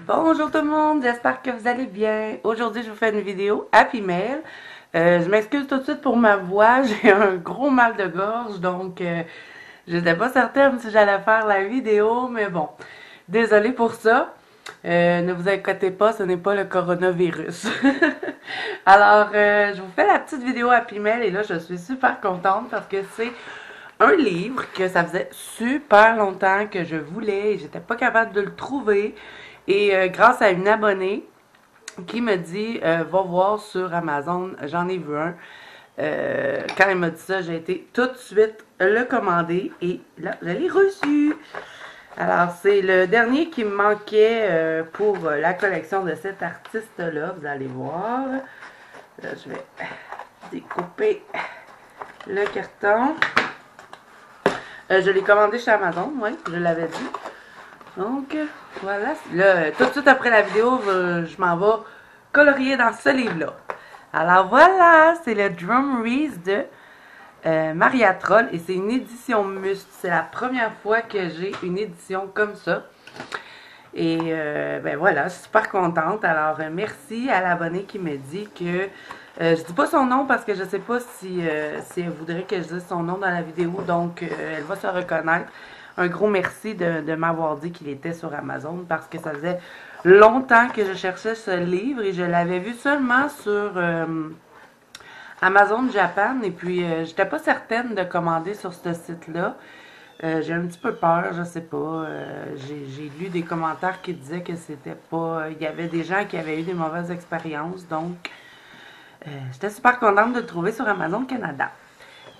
Bonjour tout le monde, j'espère que vous allez bien. Aujourd'hui, je vous fais une vidéo Happy Mail. Je m'excuse tout de suite pour ma voix, j'ai un gros mal de gorge, donc je n'étais pas certaine si j'allais faire la vidéo, mais bon, désolée pour ça. Ne vous inquiétez pas, ce n'est pas le coronavirus. Alors, je vous fais la petite vidéo Happy Mail et là, je suis super contente parce que c'est un livre que ça faisait super longtemps que je voulais et j'étais pas capable de le trouver. Et grâce à une abonnée qui me dit va voir sur Amazon, j'en ai vu un. Quand elle m'a dit ça, j'ai été tout de suite le commander et là, je l'ai reçu. Alors, c'est le dernier qui me manquait pour la collection de cet artiste-là. Vous allez voir. Là, je vais découper le carton. Je l'ai commandé chez Amazon, oui, je l'avais dit. Donc, voilà. Là, tout de suite après la vidéo, je m'en vais colorier dans ce livre-là. Alors voilà, c'est le Drumreeze de Maria Troll et c'est une édition Must. C'est la première fois que j'ai une édition comme ça. Et ben voilà, je suis super contente. Alors, merci à l'abonné qui me dit que... je dis pas son nom parce que je sais pas si elle voudrait que je dise son nom dans la vidéo. Donc, elle va se reconnaître. Un gros merci de m'avoir dit qu'il était sur Amazon parce que ça faisait longtemps que je cherchais ce livre et je l'avais vu seulement sur Amazon Japan. Et puis, j'étais pas certaine de commander sur ce site-là. J'ai un petit peu peur, je sais pas. J'ai lu des commentaires qui disaient que c'était pas... Il y avait des gens qui avaient eu des mauvaises expériences, donc j'étais super contente de le trouver sur Amazon Canada.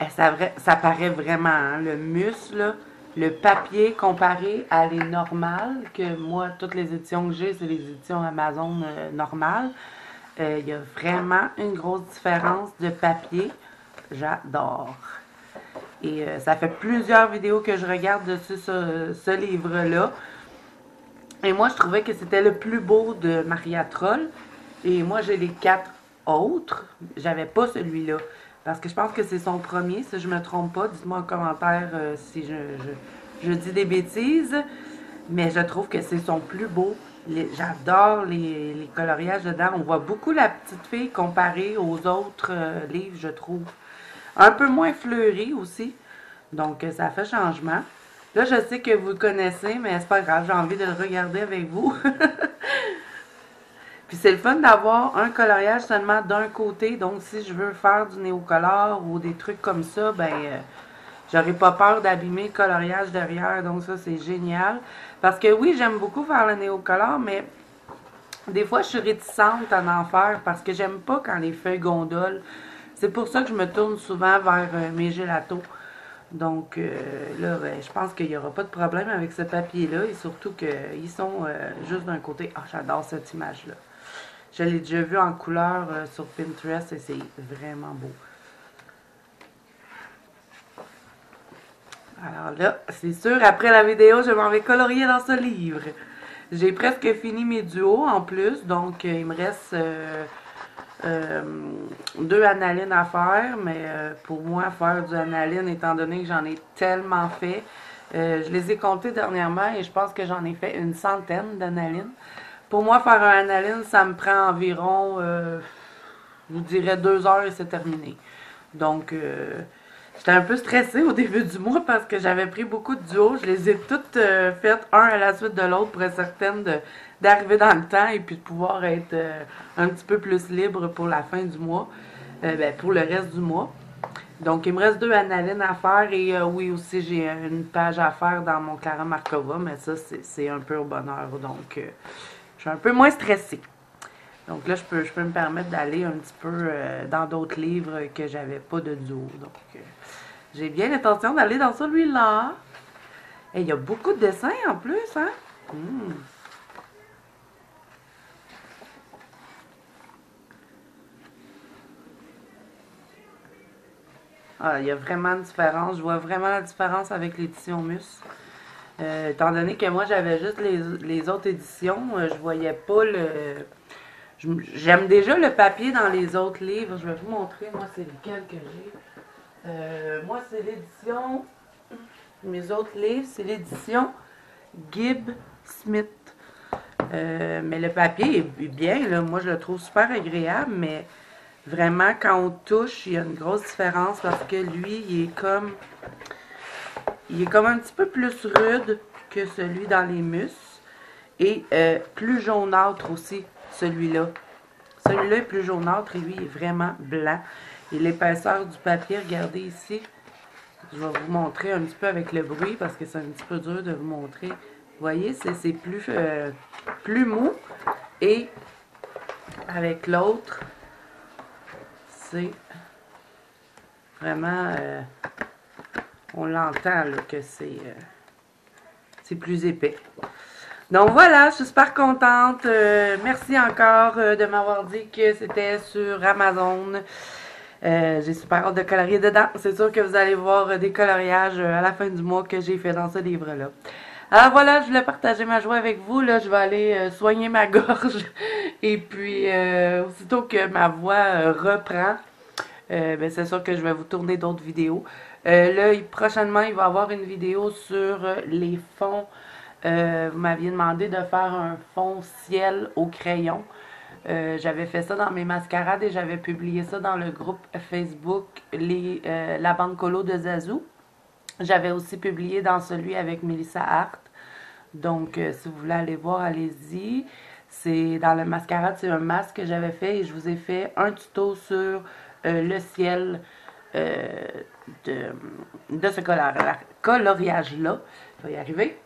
Ça paraît vraiment, hein, le muscle, le papier comparé à les normales, que moi, toutes les éditions que j'ai, c'est les éditions Amazon normales. Il y a vraiment une grosse différence de papier. J'adore. Et ça fait plusieurs vidéos que je regarde dessus ce livre-là. Et moi, je trouvais que c'était le plus beau de Maria Troll. Et moi, j'ai les 4 autres. J'avais pas celui-là. Parce que je pense que c'est son premier, si je me trompe pas. Dites-moi en commentaire si je dis des bêtises. Mais je trouve que c'est son plus beau. J'adore les coloriages dedans. On voit beaucoup la petite fille comparée aux autres livres, je trouve. Un peu moins fleuri aussi. Donc, ça fait changement. Là, je sais que vous le connaissez, mais c'est pas grave, j'ai envie de le regarder avec vous. Puis c'est le fun d'avoir un coloriage seulement d'un côté. Donc, si je veux faire du néocolore ou des trucs comme ça, ben, j'aurais pas peur d'abîmer le coloriage derrière. Donc, ça, c'est génial. Parce que oui, j'aime beaucoup faire le néocolore, mais des fois, je suis réticente à en faire parce que j'aime pas quand les feuilles gondolent. C'est pour ça que je me tourne souvent vers mes gélatos. Donc là, ben, je pense qu'il n'y aura pas de problème avec ce papier-là. Et surtout qu'ils sont juste d'un côté. Ah, j'adore cette image-là. Je l'ai déjà vue en couleur sur Pinterest et c'est vraiment beau. Alors là, c'est sûr, après la vidéo, je m'en vais colorier dans ce livre. J'ai presque fini mes duos en plus, donc il me reste 2 analines à faire, mais pour moi, faire du analine, étant donné que j'en ai tellement fait, je les ai comptés dernièrement et je pense que j'en ai fait une centaine d'analines. Pour moi, faire un analine, ça me prend environ, je vous dirais 2 heures et c'est terminé. Donc, j'étais un peu stressée au début du mois parce que j'avais pris beaucoup de duos. Je les ai toutes faites un à la suite de l'autre pour être certaine d'arriver dans le temps et puis de pouvoir être un petit peu plus libre pour la fin du mois, ben, pour le reste du mois. Donc, il me reste 2 analines à faire et oui, aussi, j'ai une page à faire dans mon Clara Markova, mais ça, c'est un peu au bonheur. Donc, je suis un peu moins stressée. Donc là, je peux me permettre d'aller un petit peu dans d'autres livres que j'avais pas de duo. Donc, j'ai bien l'intention d'aller dans celui-là. Et il y a beaucoup de dessins en plus, hein? Ah, il y a vraiment une différence. Je vois vraiment la différence avec l'édition Mus. Étant donné que moi, j'avais juste les autres éditions, je voyais pas le... J'aime déjà le papier dans les autres livres. Je vais vous montrer, moi, c'est lequel que j'ai. Moi, c'est l'édition... Mes autres livres, c'est l'édition Gibb Smith. Mais le papier est bien, là. Moi, je le trouve super agréable, mais vraiment, quand on touche, il y a une grosse différence parce que lui, il est comme un petit peu plus rude que celui dans les musses et plus jaunâtre aussi, celui-là. Celui-là est plus jaunâtre et lui est vraiment blanc. Et l'épaisseur du papier, regardez ici. Je vais vous montrer un petit peu avec le bruit parce que c'est un petit peu dur de vous montrer. Vous voyez, c'est plus mou. Et avec l'autre, c'est vraiment... on l'entend que c'est plus épais. Donc voilà, je suis super contente. Merci encore de m'avoir dit que c'était sur Amazon. J'ai super hâte de colorier dedans. C'est sûr que vous allez voir des coloriages à la fin du mois que j'ai fait dans ce livre-là. Alors voilà, je voulais partager ma joie avec vous. Là, je vais aller soigner ma gorge. Et puis, aussitôt que ma voix reprend, ben, c'est sûr que je vais vous tourner d'autres vidéos. Là, prochainement, il va y avoir une vidéo sur les fonds. Vous m'aviez demandé de faire un fond ciel au crayon. J'avais fait ça dans mes mascarades et j'avais publié ça dans le groupe Facebook La bande colo de Zazou. J'avais aussi publié dans celui avec Melissa Hart. Donc, si vous voulez aller voir, allez-y. C'est dans le mascarade, c'est un masque que j'avais fait et je vous ai fait un tuto sur le ciel de ce coloriage-là. Je vais y arriver.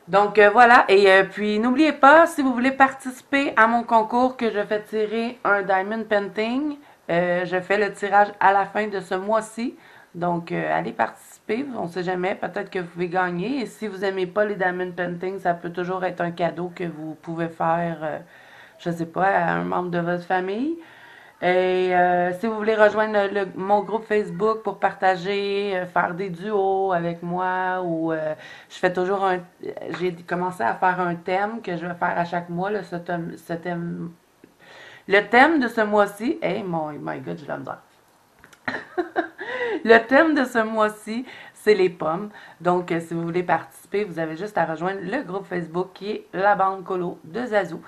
Donc voilà, et puis n'oubliez pas, si vous voulez participer à mon concours que je fais tirer un Diamond Painting, je fais le tirage à la fin de ce mois-ci. Donc allez participer, on ne sait jamais, peut-être que vous pouvez gagner. Et si vous n'aimez pas les Diamond Painting, ça peut toujours être un cadeau que vous pouvez faire, je ne sais pas, à un membre de votre famille. Et si vous voulez rejoindre mon groupe Facebook pour partager, faire des duos avec moi, ou je fais toujours j'ai commencé à faire un thème que je vais faire à chaque mois, là, le thème de ce mois-ci, hey my god, j'ai la misère. Le thème de ce mois-ci, c'est les pommes. Donc, si vous voulez participer, vous avez juste à rejoindre le groupe Facebook qui est La Bande Colo de Zazou.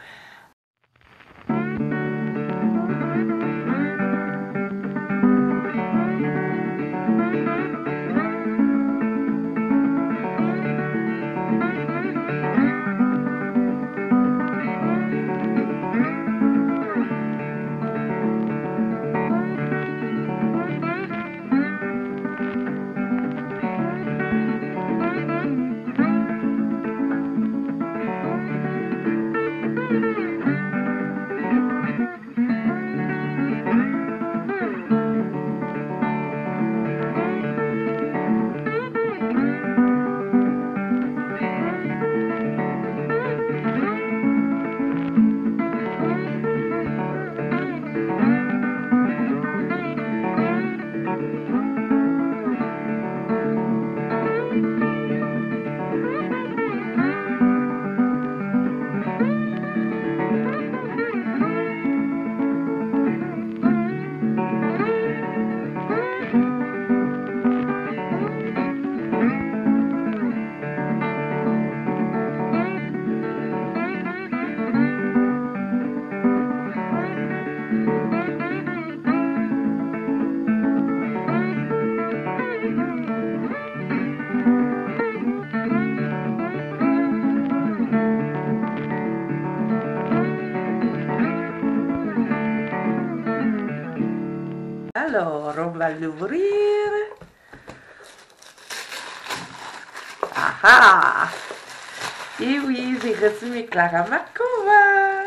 Alors, on va l'ouvrir. Ah ah! Et oui, j'ai reçu mes Clara Markova.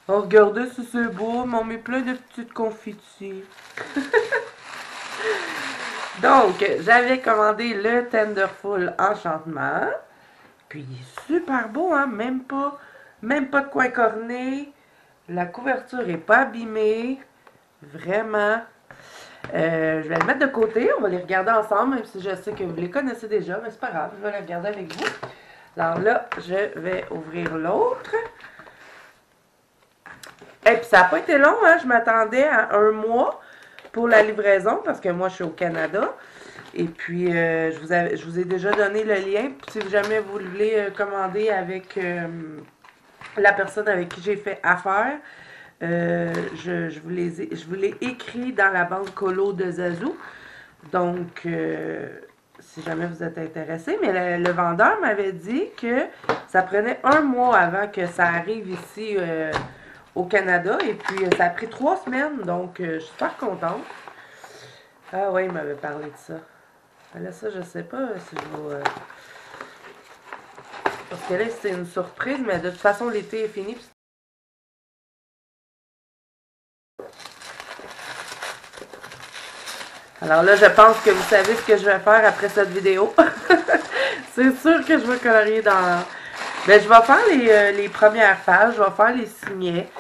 Oh, regardez si c'est beau, mais on met plein de petites confettis. Donc, j'avais commandé le Tenderful Enchantement. Puis, il est super beau, hein? Même pas de coin corné. La couverture est pas abîmée. Vraiment. Je vais le mettre de côté. On va les regarder ensemble, même si je sais que vous les connaissez déjà. Mais c'est pas grave, je vais les regarder avec vous. Alors là, je vais ouvrir l'autre. Et puis, ça n'a pas été long, hein? Je m'attendais à un mois pour la livraison, parce que moi, je suis au Canada. Et puis, je vous ai déjà donné le lien. Si jamais vous voulez commander avec la personne avec qui j'ai fait affaire. Je vous l'ai écrit dans la bande colo de Zazu. Donc, si jamais vous êtes intéressé, mais le vendeur m'avait dit que ça prenait un mois avant que ça arrive ici au Canada. Et puis, ça a pris 3 semaines. Donc, je suis super contente. Ah oui, il m'avait parlé de ça. Là, ça, je sais pas si je vais... Parce que là, c'est une surprise, mais de toute façon, l'été est fini. Alors là, je pense que vous savez ce que je vais faire après cette vidéo. C'est sûr que je vais colorier dans... Ben, je vais faire les premières pages, je vais faire les signets.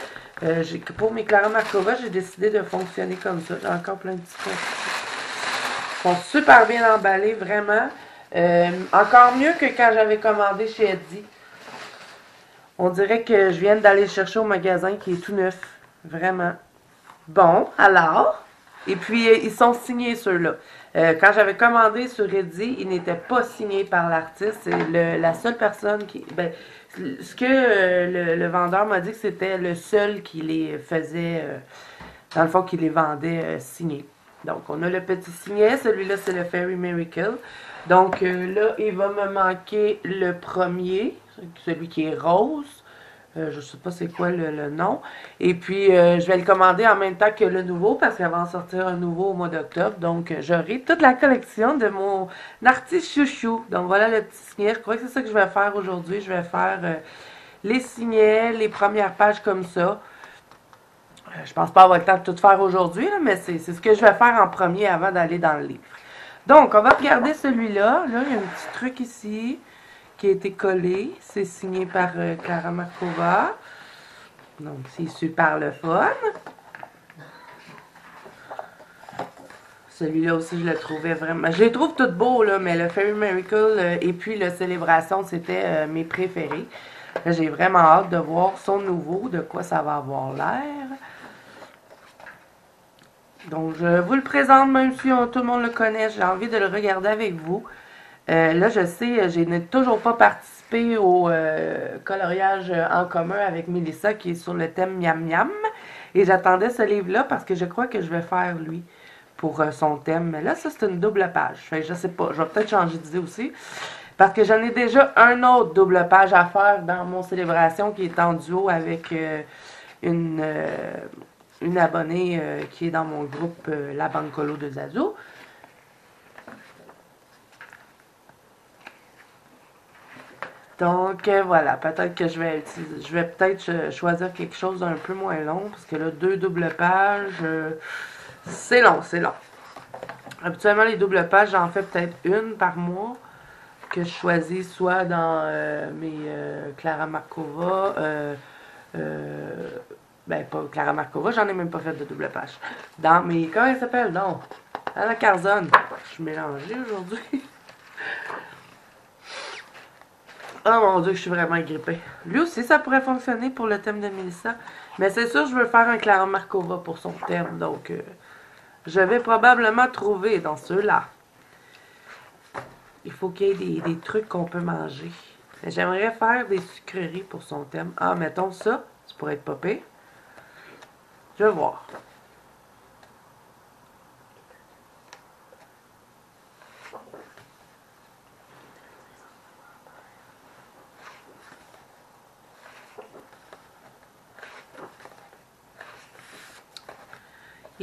Pour mes Clara Markova, j'ai décidé de fonctionner comme ça. J'ai encore plein de petits trucs. Ils sont super bien emballés, vraiment. Encore mieux que quand j'avais commandé chez Etsy. On dirait que je viens d'aller chercher au magasin qui est tout neuf. Vraiment. Bon, alors. Et puis, ils sont signés ceux-là. Quand j'avais commandé sur Etsy, ils n'étaient pas signés par l'artiste. C'est la seule personne qui... Ben, ce que le vendeur m'a dit que c'était le seul qui les faisait, dans le fond, qui les vendait signés. Donc, on a le petit signet. Celui-là, c'est le Fairy Miracle. Donc, là, il va me manquer le premier, celui qui est rose. Je sais pas c'est quoi le nom. Et puis, je vais le commander en même temps que le nouveau parce qu'il va en sortir un nouveau au mois d'octobre. Donc, j'aurai toute la collection de mon artiste chouchou. Donc, voilà le petit signet. Je crois que c'est ça que je vais faire aujourd'hui. Je vais faire les signets, les premières pages comme ça. Je pense pas avoir le temps de tout faire aujourd'hui, mais c'est ce que je vais faire en premier avant d'aller dans le livre. Donc, on va regarder celui-là. Là, il y a un petit truc ici qui a été collé. C'est signé par Clara Markova. Donc, c'est super le fun. Celui-là aussi, je le trouvais vraiment... Je les trouve tous beaux, là, mais le Fairy Miracle et puis le Célébration, c'était mes préférés. Là, j'ai vraiment hâte de voir son nouveau, de quoi ça va avoir l'air. Donc, je vous le présente, même si tout le monde le connaît. J'ai envie de le regarder avec vous. Là, je sais, je n'ai toujours pas participé au coloriage en commun avec Mélissa qui est sur le thème Miam Miam. Et j'attendais ce livre-là parce que je crois que je vais faire lui pour son thème. Mais là, ça, c'est une double page. Fait que je sais pas, je vais peut-être changer d'idée aussi. Parce que j'en ai déjà un autre double page à faire dans mon célébration qui est en duo avec une abonnée qui est dans mon groupe La Bande Colo de Zazu. Donc voilà, peut-être que je vais peut-être choisir quelque chose d'un peu moins long, parce que là, 2 doubles pages, c'est long, c'est long. Habituellement, les doubles pages, j'en fais peut-être une par mois, que je choisis soit dans mes Clara Markova, ben pas Clara Markova, j'en ai même pas fait de double page. Dans mes, comment elle s'appelle, non? Dans la Carzone. Je suis mélangée aujourd'hui. Oh mon dieu, je suis vraiment grippée. Lui aussi, ça pourrait fonctionner pour le thème de Mélissa. Mais c'est sûr, je veux faire un Clara Markova pour son thème. Donc, je vais probablement trouver dans ceux-là. Il faut qu'il y ait des trucs qu'on peut manger. J'aimerais faire des sucreries pour son thème. Ah, mettons ça. Ça pourrait être pas pire. Je vais voir.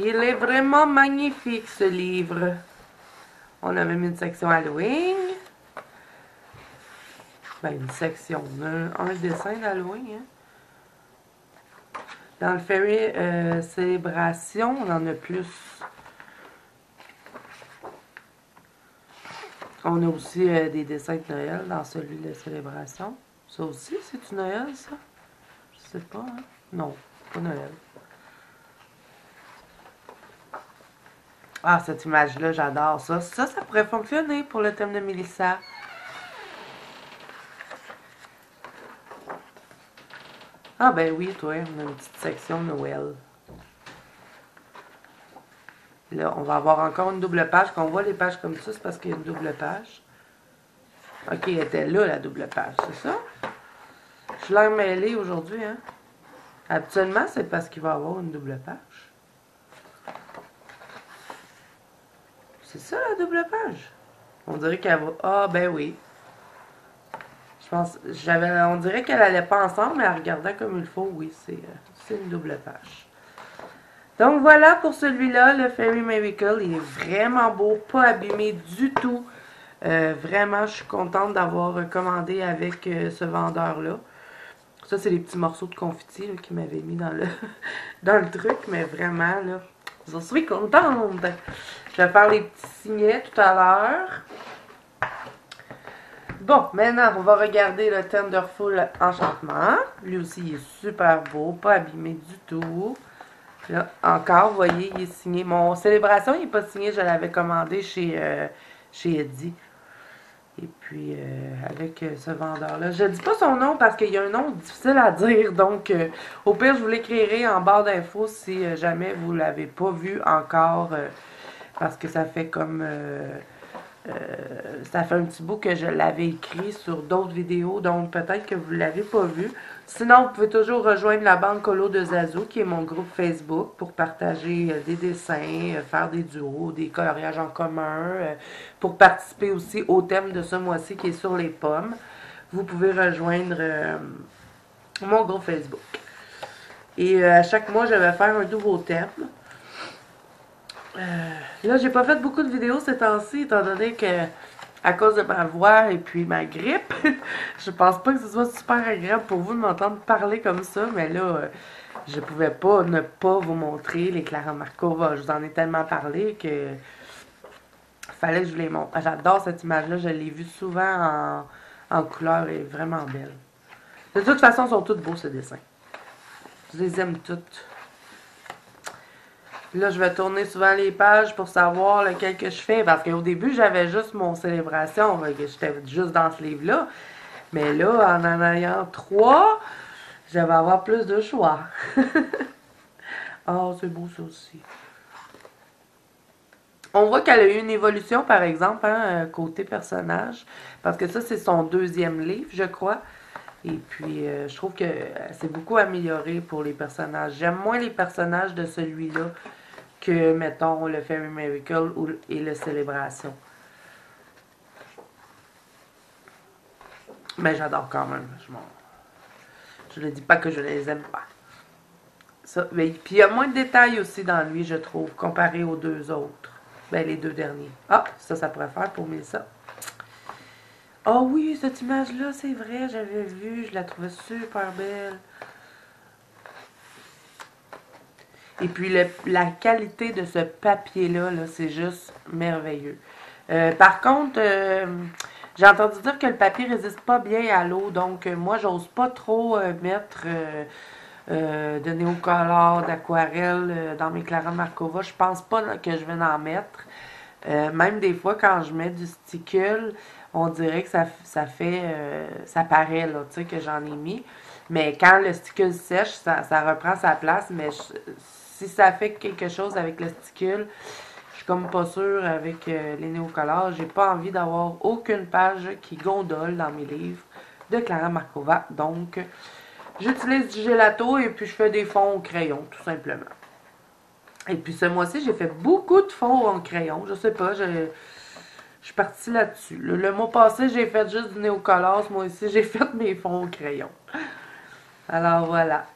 Il est vraiment magnifique, ce livre. On a même une section Halloween. Ben, une section. Un dessin d'Halloween. Hein. Dans le Fairy Célébration, on en a plus. On a aussi des dessins de Noël dans celui de Célébration. Ça aussi, c'est-tu Noël, ça? Je sais pas, hein? Non, pas Noël. Ah, cette image-là, j'adore ça. Ça pourrait fonctionner pour le thème de Mélissa. Ah ben oui, toi, on a une petite section Noël. Là, on va avoir encore une double page. Quand on voit les pages comme ça, c'est parce qu'il y a une double page. Ok, elle était là, la double page, c'est ça? J'ai l'air mêlée aujourd'hui, hein? Habituellement, c'est parce qu'il va y avoir une double page. C'est ça, la double page? On dirait qu'elle va... Ah, ben oui. Je pense... On dirait qu'elle allait pas ensemble, mais en regardant comme il faut, oui, c'est une double page. Donc voilà pour celui-là, le Fairy Miracle. Il est vraiment beau, pas abîmé du tout. Vraiment, je suis contente d'avoir commandé avec ce vendeur-là. Ça, c'est les petits morceaux de confetti qu'il m'avait mis dans le, dans le truc, mais vraiment, là, je suis contente. Je vais faire les petits signets tout à l'heure. Bon, maintenant, on va regarder le Tenderful Enchantement. Lui aussi, il est super beau, pas abîmé du tout. Là, encore, vous voyez, il est signé. Mon Célébration, il n'est pas signé, je l'avais commandé chez Eddie. Et puis, avec ce vendeur-là. Je ne dis pas son nom parce qu'il y a un nom difficile à dire. Donc, au pire, je vous l'écrirai en barre d'infos si jamais vous ne l'avez pas vu encore. Parce que ça fait comme... ça fait un petit bout que je l'avais écrit sur d'autres vidéos. Donc, peut-être que vous ne l'avez pas vu. Sinon, vous pouvez toujours rejoindre la bande Colo de Zazo, qui est mon groupe Facebook, pour partager des dessins, faire des duos, des coloriages en commun, pour participer aussi au thème de ce mois-ci qui est sur les pommes. Vous pouvez rejoindre mon groupe Facebook. Et à chaque mois, je vais faire un nouveau thème. Là, j'ai pas fait beaucoup de vidéos ces temps-ci, étant donné que, à cause de ma voix et puis ma grippe, je pense pas que ce soit super agréable pour vous de m'entendre parler comme ça, mais là, je pouvais pas ne pas vous montrer les Clara Markova. Je vous en ai tellement parlé que fallait que je vous les montre. J'adore cette image-là, je l'ai vue souvent en couleur et vraiment belle. De toute façon, ils sont tous beaux, ces dessins. Je les aime toutes. Là, je vais tourner souvent les pages pour savoir lequel que je fais. Parce qu'au début, j'avais juste mon Célébration. J'étais juste dans ce livre-là. Mais là, en ayant 3, je vais avoir plus de choix. Oh, c'est beau ça aussi. On voit qu'elle a eu une évolution, par exemple, hein, côté personnage. Parce que ça, c'est son 2e livre, je crois. Et puis, je trouve que c'est beaucoup amélioré pour les personnages. J'aime moins les personnages de celui-là que, mettons, le Fairy Miracle et le Célébration. Mais j'adore quand même. Je ne dis pas que je les aime pas. Ça, mais, puis il y a moins de détails aussi dans lui, je trouve, comparé aux 2 autres. Ben, les 2 derniers. Ah, ça pourrait faire pour Mélissa. Oh oui, cette image-là, c'est vrai, j'avais vu, je la trouvais super belle. Et puis la qualité de ce papier-là, -là, c'est juste merveilleux. Par contre, j'ai entendu dire que le papier résiste pas bien à l'eau, donc moi, j'ose pas trop mettre de néocolore, d'aquarelle dans mes Clara Markova. Je pense pas que je vais en mettre. Même des fois, quand je mets du sticule, on dirait que ça fait, ça paraît, là, tu sais, que j'en ai mis. Mais quand le sticule sèche, ça reprend sa place, mais si ça fait quelque chose avec le sticule, je suis comme pas sûre avec les néocolores. J'ai pas envie d'avoir aucune page qui gondole dans mes livres de Clara Markova. Donc, j'utilise du gelato et puis je fais des fonds au crayon, tout simplement. Et puis ce mois-ci, j'ai fait beaucoup de fonds en crayon. Je sais pas, je suis partie là-dessus. Le mois passé, j'ai fait juste du néocolore. Ce mois-ci, j'ai fait mes fonds au crayon. Alors voilà.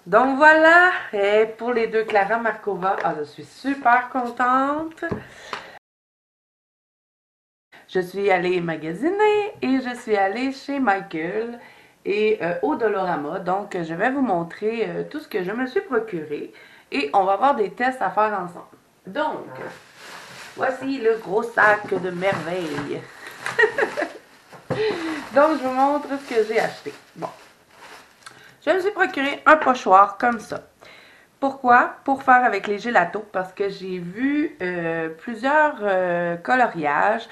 Donc voilà, et pour les 2 Clara Markova, je suis super contente. Je suis allée magasiner et je suis allée chez Michael et au Dolorama. Donc je vais vous montrer tout ce que je me suis procuré et on va avoir des tests à faire ensemble. Donc, voici le gros sac de merveilles. Donc je vous montre ce que j'ai acheté. Bon. Je me suis procuré un pochoir comme ça. Pourquoi? Pour faire avec les gélatos, parce que j'ai vu plusieurs coloriages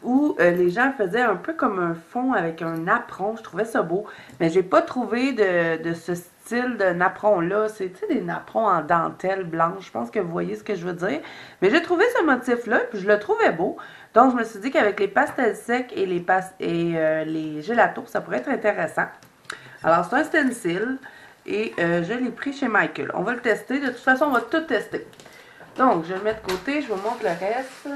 où les gens faisaient un peu comme un fond avec un apron. Je trouvais ça beau, mais j'ai pas trouvé de ce style de napperon-là. C'est, tu sais, des napperons en dentelle blanche. Je pense que vous voyez ce que je veux dire. Mais j'ai trouvé ce motif-là, puis je le trouvais beau. Donc, je me suis dit qu'avec les pastels secs et les gélatos, ça pourrait être intéressant. Alors, c'est un stencil et je l'ai pris chez Michael. On va le tester. De toute façon, on va tout tester. Donc, je vais le mettre de côté. Je vous montre le reste.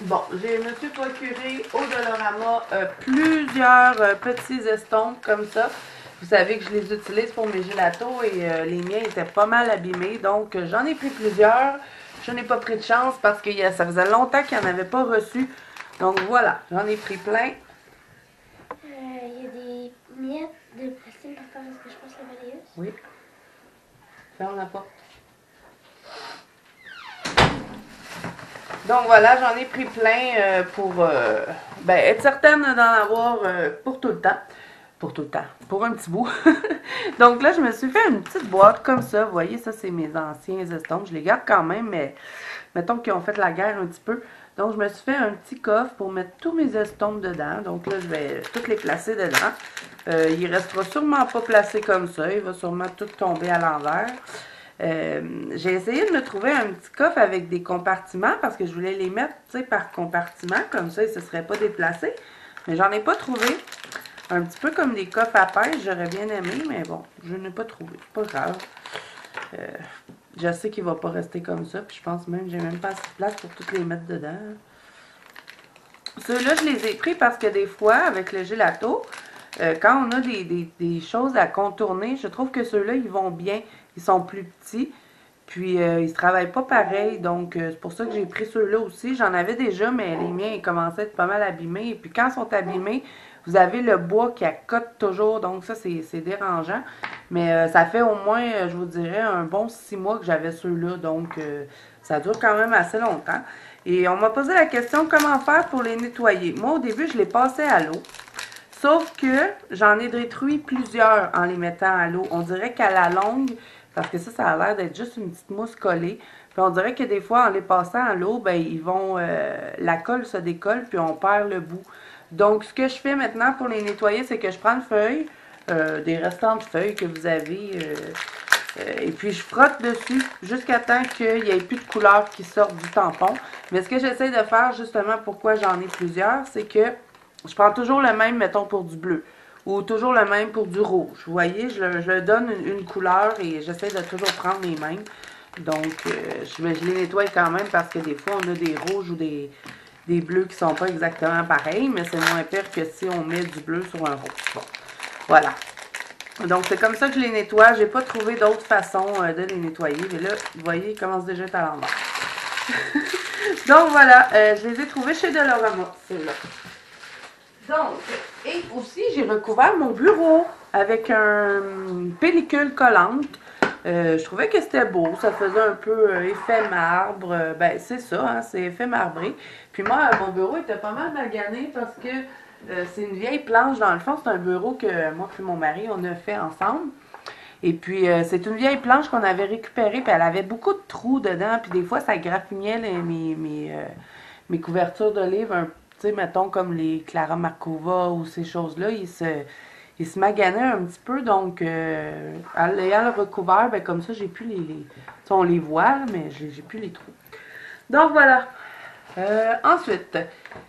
Bon, je me suis procuré au Dollarama plusieurs petits estompes comme ça. Vous savez que je les utilise pour mes gélatos et les miens étaient pas mal abîmés. Donc, j'en ai pris plusieurs. Je n'ai pas pris de chance parce que ça faisait longtemps qu'il n'y en avait pas reçu. Donc, voilà, j'en ai pris plein. Il y a des miettes de plastique par faire ce que je passe la balayeuse. Oui. Ferme la porte. Donc voilà, j'en ai pris plein pour être certaine d'en avoir pour tout le temps. Pour tout le temps. Pour un petit bout. Donc là, je me suis fait une petite boîte comme ça. Vous voyez, ça, c'est mes anciens estompes. Je les garde quand même, mais mettons qu'ils ont fait la guerre un petit peu. Donc, je me suis fait un petit coffre pour mettre tous mes estompes dedans. Donc là, je vais toutes les placer dedans. Il restera sûrement pas placé comme ça. Il va sûrement tout tomber à l'envers. J'ai essayé de me trouver un petit coffre avec des compartiments parce que je voulais les mettre, tu sais, par compartiment. Comme ça, ils ne se seraient pas déplacés. Mais j'en ai pas trouvé. Un petit peu comme des coffres à pêche, j'aurais bien aimé, mais bon, je n'ai pas trouvé. C'est pas grave. Je sais qu'il ne va pas rester comme ça, puis je pense même que j'ai même pas assez de place pour toutes les mettre dedans. Ceux-là, je les ai pris parce que des fois, avec le gelato, quand on a des choses à contourner, je trouve que ceux-là, ils vont bien. Ils sont plus petits, puis ils se travaillent pas pareil, donc c'est pour ça que j'ai pris ceux-là aussi. J'en avais déjà, mais les miens, ils commençaient à être pas mal abîmés. Et puis quand ils sont abîmés, vous avez le bois qui accote toujours, donc ça, c'est dérangeant. Mais ça fait au moins, je vous dirais, un bon 6 mois que j'avais ceux-là, donc ça dure quand même assez longtemps. Et on m'a posé la question, comment faire pour les nettoyer? Moi, au début, je les passais à l'eau. Sauf que j'en ai détruit plusieurs en les mettant à l'eau. On dirait qu'à la longue, parce que ça a l'air d'être juste une petite mousse collée. Puis on dirait que des fois, en les passant à l'eau, ben ils vont, la colle se décolle, puis on perd le bout. Donc, ce que je fais maintenant pour les nettoyer, c'est que je prends une feuille, des restants de feuilles que vous avez, et puis je frotte dessus jusqu'à temps qu'il n'y ait plus de couleur qui sorte du tampon. Mais ce que j'essaie de faire, justement, pourquoi j'en ai plusieurs, c'est que je prends toujours le même, mettons, pour du bleu. Ou toujours le même pour du rouge. Vous voyez, je donne une couleur et j'essaie de toujours prendre les mêmes. Donc, je les nettoie quand même parce que des fois, on a des rouges ou des bleus qui sont pas exactement pareils. Mais c'est moins pire que si on met du bleu sur un rouge. Bon, voilà. Donc, c'est comme ça que je les nettoie. J'ai pas trouvé d'autre façon de les nettoyer. Mais là, vous voyez, ils commencent déjà à être à l'envers. Donc, voilà. Je les ai trouvés chez Dollarama, ceux-là. Donc, et aussi, j'ai recouvert mon bureau avec une pellicule collante. Je trouvais que c'était beau. Ça faisait un peu effet marbre. Ben, c'est ça, hein, c'est effet marbré. Puis moi, mon bureau était pas mal magané parce que c'est une vieille planche. Dans le fond, c'est un bureau que moi et mon mari, on a fait ensemble. Et puis, c'est une vieille planche qu'on avait récupérée. Puis elle avait beaucoup de trous dedans. Puis des fois, ça graffinait mes couvertures de livres un peu. Tu sais, mettons comme les Clara Markova ou ces choses-là, ils se maganaient un petit peu. Donc, en l'ayant recouvert, ben, comme ça, j'ai plus tu sais, on les voit, mais j'ai plus les trous. Donc, voilà. Ensuite,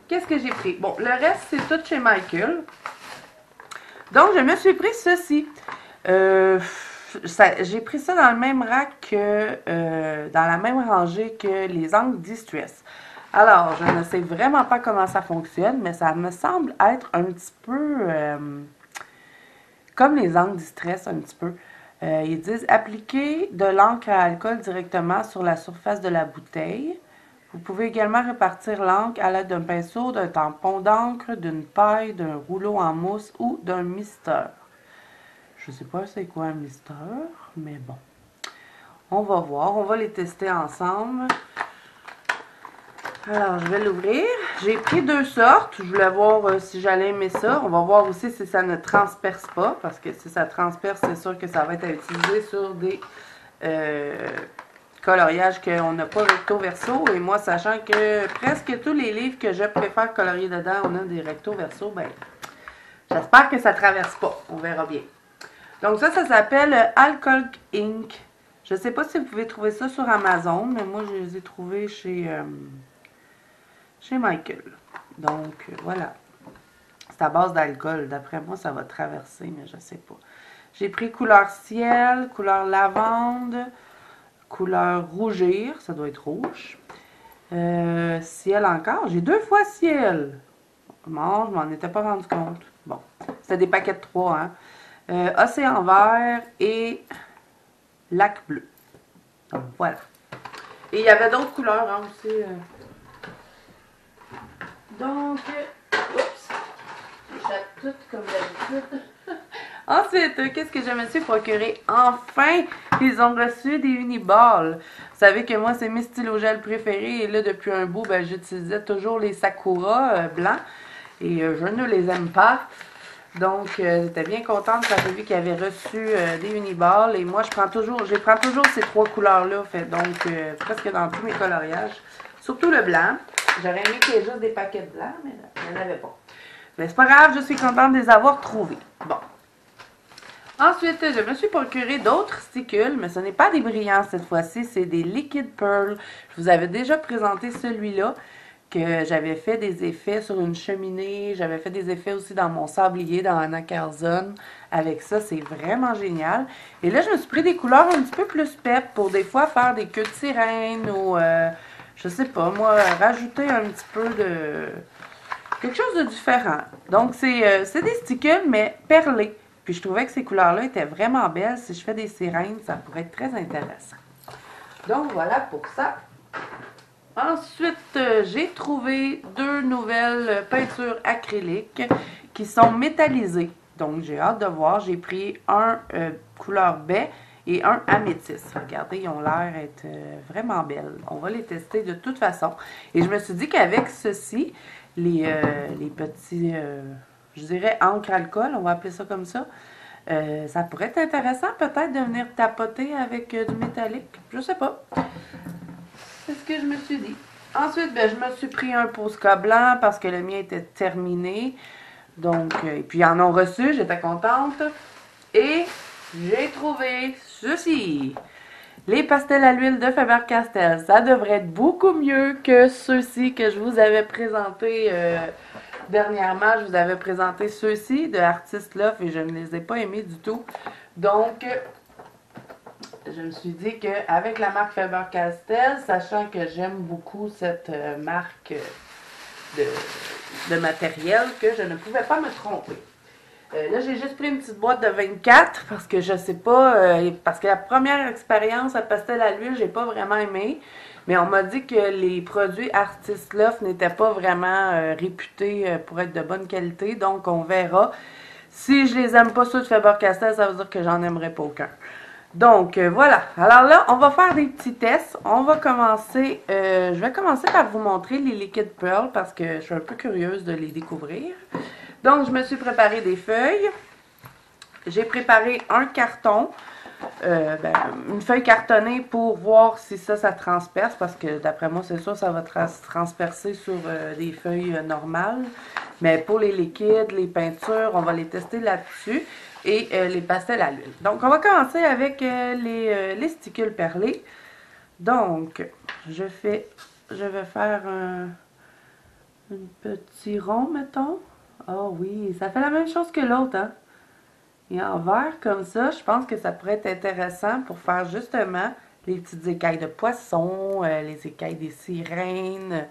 qu'est-ce que j'ai pris? Bon, le reste, c'est tout chez Michael. Donc, je me suis pris ceci. J'ai pris ça dans le même rack que, dans la même rangée que les angles Distress. Alors, je ne sais vraiment pas comment ça fonctionne, mais ça me semble être un petit peu comme les angles Distress, un petit peu. Ils disent appliquer de l'encre à alcool directement sur la surface de la bouteille. Vous pouvez également répartir l'encre à l'aide d'un pinceau, d'un tampon d'encre, d'une paille, d'un rouleau en mousse ou d'un misteur. Je ne sais pas c'est quoi un misteur, mais bon. On va voir, on va les tester ensemble. Alors, je vais l'ouvrir. J'ai pris deux sortes. Je voulais voir si j'allais aimer ça. On va voir aussi si ça ne transperce pas. Parce que si ça transperce, c'est sûr que ça va être à utiliser sur des coloriages qu'on n'a pas recto verso. Et moi, sachant que presque tous les livres que je préfère colorier dedans, on a des recto verso, ben, j'espère que ça ne traverse pas. On verra bien. Donc ça s'appelle Alcohol Ink. Je sais pas si vous pouvez trouver ça sur Amazon, mais moi je les ai trouvés chez Michael. Donc voilà. C'est à base d'alcool. D'après moi, ça va traverser, mais je sais pas. J'ai pris couleur ciel, couleur lavande, couleur rougir, ça doit être rouge. Ciel encore. J'ai 2 fois ciel. Bon, je m'en étais pas rendu compte. Bon, c'était des paquets de 3, hein. Océan vert et lac bleu. Donc, voilà. Et il y avait d'autres couleurs hein, aussi. Donc, oups, j'échappe tout comme d'habitude. Ensuite, qu'est-ce que je me suis procuré? Enfin, ils ont reçu des Uniballs. Vous savez que moi, c'est mes stylogels préférés. Et là, depuis un bout, ben, j'utilisais toujours les Sakura blancs. Et je ne les aime pas. Donc, j'étais bien contente quand j'ai vu qu'ils avaient reçu des Uniballs. Et moi, je prends toujours ces 3 couleurs-là. Donc, presque dans tous mes coloriages. Surtout le blanc. J'aurais aimé qu'il y ait juste des paquets de blanc, mais il n'y en avait pas. Mais c'est pas grave, je suis contente de les avoir trouvés. Bon. Ensuite, je me suis procuré d'autres sticules, mais ce n'est pas des brillants cette fois-ci, c'est des Liquid Pearl. Je vous avais déjà présenté celui-là, que j'avais fait des effets sur une cheminée, j'avais fait des effets aussi dans mon sablier, dans Anna Carzone. Avec ça, c'est vraiment génial. Et là, je me suis pris des couleurs un petit peu plus pep pour des fois faire des queues de sirène ou, je sais pas, moi, rajouter un petit peu de... quelque chose de différent. Donc, c'est des sticules, mais perlés. Puis je trouvais que ces couleurs-là étaient vraiment belles. Si je fais des sirènes, ça pourrait être très intéressant. Donc, voilà pour ça. Ensuite, j'ai trouvé 2 nouvelles peintures acryliques qui sont métallisées. Donc, j'ai hâte de voir. J'ai pris un couleur baie et un améthyste. Regardez, ils ont l'air d'être vraiment belles. On va les tester de toute façon. Et je me suis dit qu'avec ceci, les petits, je dirais encre alcool, on va appeler ça comme ça, ça pourrait être intéressant peut-être de venir tapoter avec du métallique. Je sais pas. C'est ce que je me suis dit. Ensuite, ben, je me suis pris un Posca blanc parce que le mien était terminé. Donc, et puis ils en ont reçu, j'étais contente. Et j'ai trouvé ceci. Les pastels à l'huile de Faber-Castell. Ça devrait être beaucoup mieux que ceux-ci que je vous avais présentés dernièrement. Je vous avais présenté ceux-ci de Artist Love et je ne les ai pas aimés du tout. Donc, je me suis dit qu'avec la marque Faber-Castell, sachant que j'aime beaucoup cette marque de matériel, que je ne pouvais pas me tromper. Là, j'ai juste pris une petite boîte de 24 parce que je sais pas, parce que la première expérience à pastel à l'huile, j'ai pas vraiment aimé. Mais on m'a dit que les produits Artist Love n'étaient pas vraiment réputés pour être de bonne qualité. Donc, on verra. Si je les aime pas ceux de Faber-Castell, ça veut dire que j'en aimerais pas aucun. Donc, voilà. Alors là, on va faire des petits tests. On va commencer, je vais commencer par vous montrer les Liquid Pearl parce que je suis un peu curieuse de les découvrir. Donc, je me suis préparé des feuilles. J'ai préparé un carton, une feuille cartonnée pour voir si ça transperce parce que d'après moi, c'est sûr, ça va transpercer sur des feuilles normales. Mais pour les liquides, les peintures, on va les tester là-dessus. Et les pastels à l'huile. Donc, on va commencer avec les sticules perlés. Donc, je vais faire un petit rond, mettons. Oh oui, ça fait la même chose que l'autre, hein. Et en vert, comme ça, je pense que ça pourrait être intéressant pour faire justement les petites écailles de poisson, les écailles des sirènes,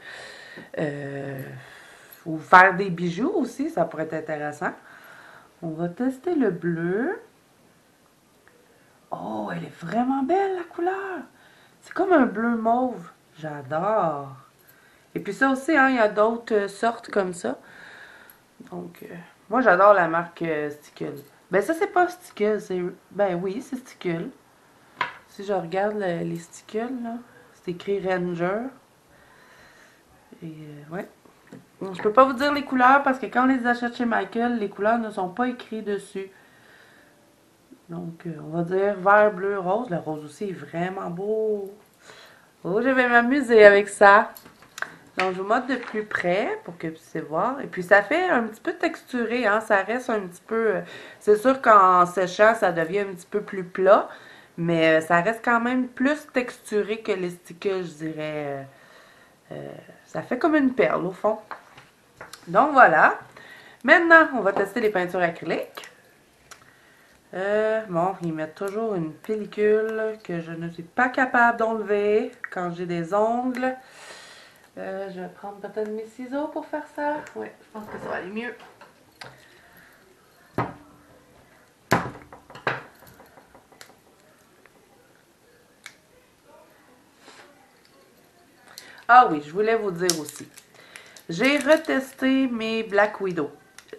ou faire des bijoux aussi, ça pourrait être intéressant. On va tester le bleu. Oh, elle est vraiment belle, la couleur. C'est comme un bleu mauve. J'adore. Et puis ça aussi, hein, il y a d'autres sortes comme ça. Donc, moi, j'adore la marque Stickle. Ben ça, c'est pas Stickle. Ben oui, c'est Stickle. Si je regarde les Stickle, là, c'est écrit Ranger. Et, ouais. Je peux pas vous dire les couleurs parce que quand on les achète chez Michael, les couleurs ne sont pas écrites dessus. Donc, on va dire vert, bleu, rose. Le rose aussi est vraiment beau. Oh, je vais m'amuser avec ça. Donc, je vous montre de plus près pour que vous puissiez voir. Et puis, ça fait un petit peu texturé, hein. Ça reste un petit peu... c'est sûr qu'en séchant, ça devient un petit peu plus plat. Mais ça reste quand même plus texturé que les stickers, je dirais. Ça fait comme une perle, au fond. Donc, voilà. Maintenant, on va tester les peintures acryliques. Bon, ils mettent toujours une pellicule que je ne suis pas capable d'enlever quand j'ai des ongles. Je vais prendre peut-être mes ciseaux pour faire ça. Oui, je pense que ça va aller mieux. Ah oui, je voulais vous dire aussi. J'ai retesté mes Black Widow.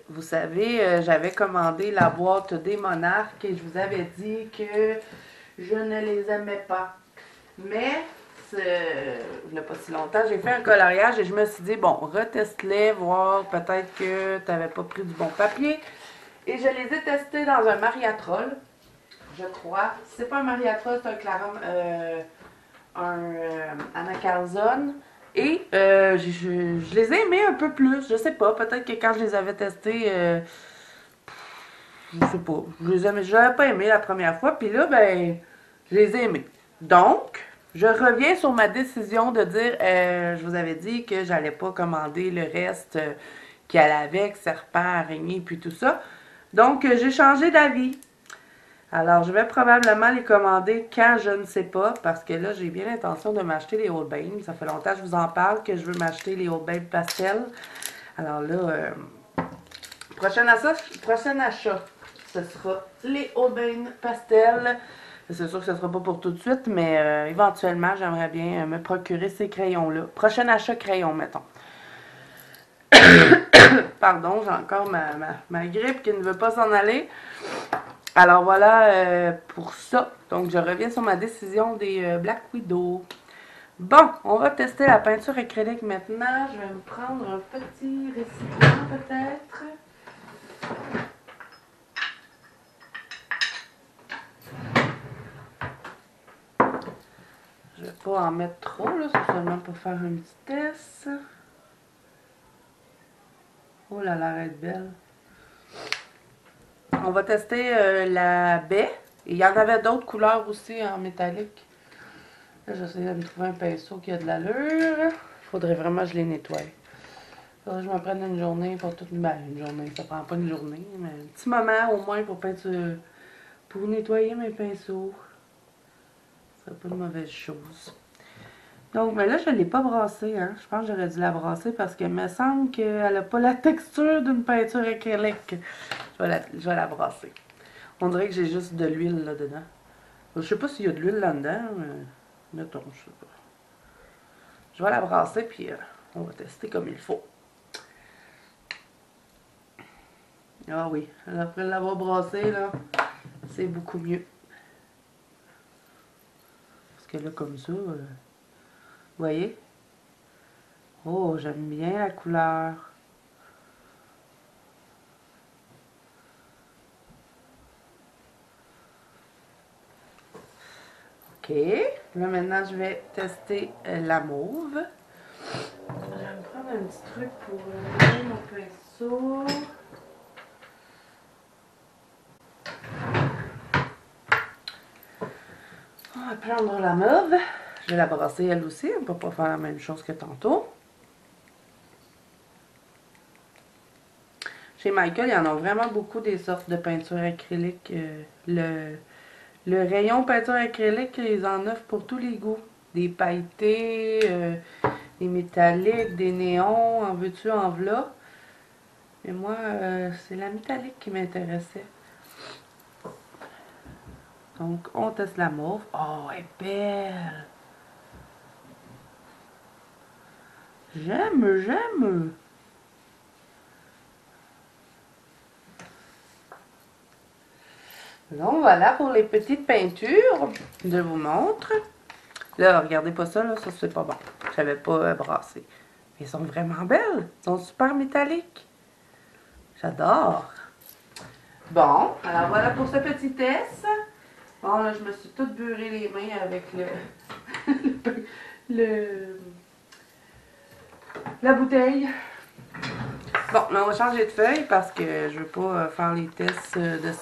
Vous savez, j'avais commandé la boîte des Monarques et je vous avais dit que je ne les aimais pas. Mais, il n'y a pas si longtemps, j'ai fait un coloriage et je me suis dit, bon, reteste-les, voir peut-être que tu n'avais pas pris du bon papier. Et je les ai testés dans un Mariatrol, je crois. C'est pas un Mariatrol, c'est un Clarum, Anna Carlson. Et je les ai aimés un peu plus. Je sais pas, peut-être que quand je les avais testés, je sais pas, je l'avais pas aimé la première fois. Puis là, ben, je les ai aimés. Donc, je reviens sur ma décision de dire, je vous avais dit que j'allais pas commander le reste qui allait avec, serpent, araignée, puis tout ça. Donc, j'ai changé d'avis. Alors, je vais probablement les commander quand je ne sais pas, parce que là, j'ai bien l'intention de m'acheter les Old Bay. Ça fait longtemps que je vous en parle, que je veux m'acheter les Old Bay pastel. Alors là, prochain achat, ce sera les Old Bay pastel. C'est sûr que ce ne sera pas pour tout de suite, mais éventuellement, j'aimerais bien me procurer ces crayons-là. Prochain achat crayon, mettons. Pardon, j'ai encore ma grippe qui ne veut pas s'en aller. Alors voilà pour ça. Donc je reviens sur ma décision des Black Widow. Bon, on va tester la peinture acrylique maintenant. Je vais me prendre un petit récipient peut-être. Je vais pas en mettre trop, là, c'est seulement pour faire un petit test. Oh là là, elle est belle. On va tester la baie. Il y en avait d'autres couleurs aussi en métallique. Là, j'essaie de me trouver un pinceau qui a de l'allure. Faudrait vraiment que je les nettoie. Faudrait que je me prenne une journée pour toute une journée. Ça prend pas une journée, mais un petit moment au moins pour pour nettoyer mes pinceaux. Ce serait pas une mauvaise chose. Donc, mais là, je ne l'ai pas brassée, hein. Je pense que j'aurais dû la brasser parce qu'il me semble qu'elle n'a pas la texture d'une peinture acrylique. Je vais la brasser. On dirait que j'ai juste de l'huile là-dedans. Je sais pas s'il y a de l'huile là-dedans, mais mettons, je sais pas. Je vais la brasser, puis on va tester comme il faut. Ah oui, après l'avoir brassée, là, c'est beaucoup mieux. Parce que là, comme ça, vous voyez? Oh, j'aime bien la couleur. OK. Là, maintenant, je vais tester la mauve. Je vais me prendre un petit truc pour mettre mon pinceau. On va prendre la mauve. Je vais la brasser elle aussi. On ne peut pas faire la même chose que tantôt. Chez Michael, il y en a vraiment beaucoup des sortes de peinture acrylique. Le rayon peinture acrylique, ils en offrent pour tous les goûts. Des pailletés, des métalliques, des néons, en veux-tu, en v'là. Mais moi, c'est la métallique qui m'intéressait. Donc, on teste la mauve. Oh, elle est belle! J'aime! Donc, voilà pour les petites peintures. Je vous montre. Là, regardez pas ça, là, ça c'est pas bon. Je savais pas brasser. Elles sont vraiment belles. Elles sont super métalliques. J'adore. Bon, alors voilà pour ce petit test. Bon, là, je me suis toute beurré les mains avec le la bouteille. Bon, mais on va changer de feuille parce que je veux pas faire les tests de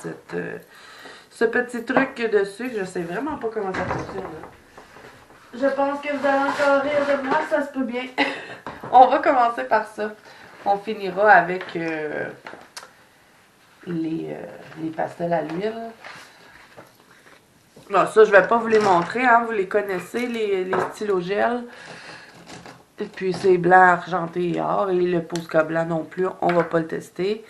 ce petit truc de sucre. Je sais vraiment pas comment ça fonctionne. Là. Je pense que vous allez encore rire de moi, ça se peut bien. On va commencer par ça. On finira avec les pastels à l'huile. Bon, ça, je vais pas vous les montrer, hein. Vous les connaissez, les stylos gel. Et puis, c'est blanc, argenté et or. Et le Posca blanc non plus, on va pas le tester.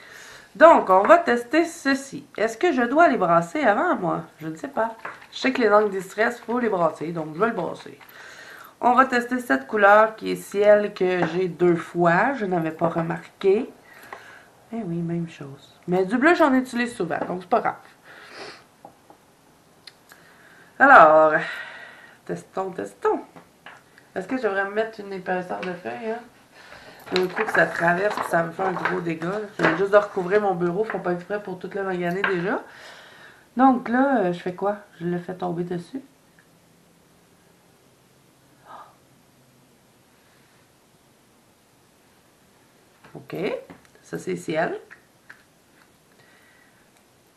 Donc, on va tester ceci. Est-ce que je dois les brasser avant, moi? Je ne sais pas. Je sais que les langues distress, il faut les brasser, donc je vais le brasser. On va tester cette couleur qui est ciel que j'ai 2 fois. Je n'avais pas remarqué. Eh oui, même chose. Mais du bleu, j'en utilise souvent, donc c'est pas grave. Alors, testons. Est-ce que je devrais me mettre une épaisseur de feuille, hein? D'un coup que ça traverse, puis ça me fait un gros dégât. Je viens juste de recouvrir mon bureau, faut pas exprès pour toute la maganer déjà. Donc là, je fais quoi? Je le fais tomber dessus. OK. Ça, c'est ciel.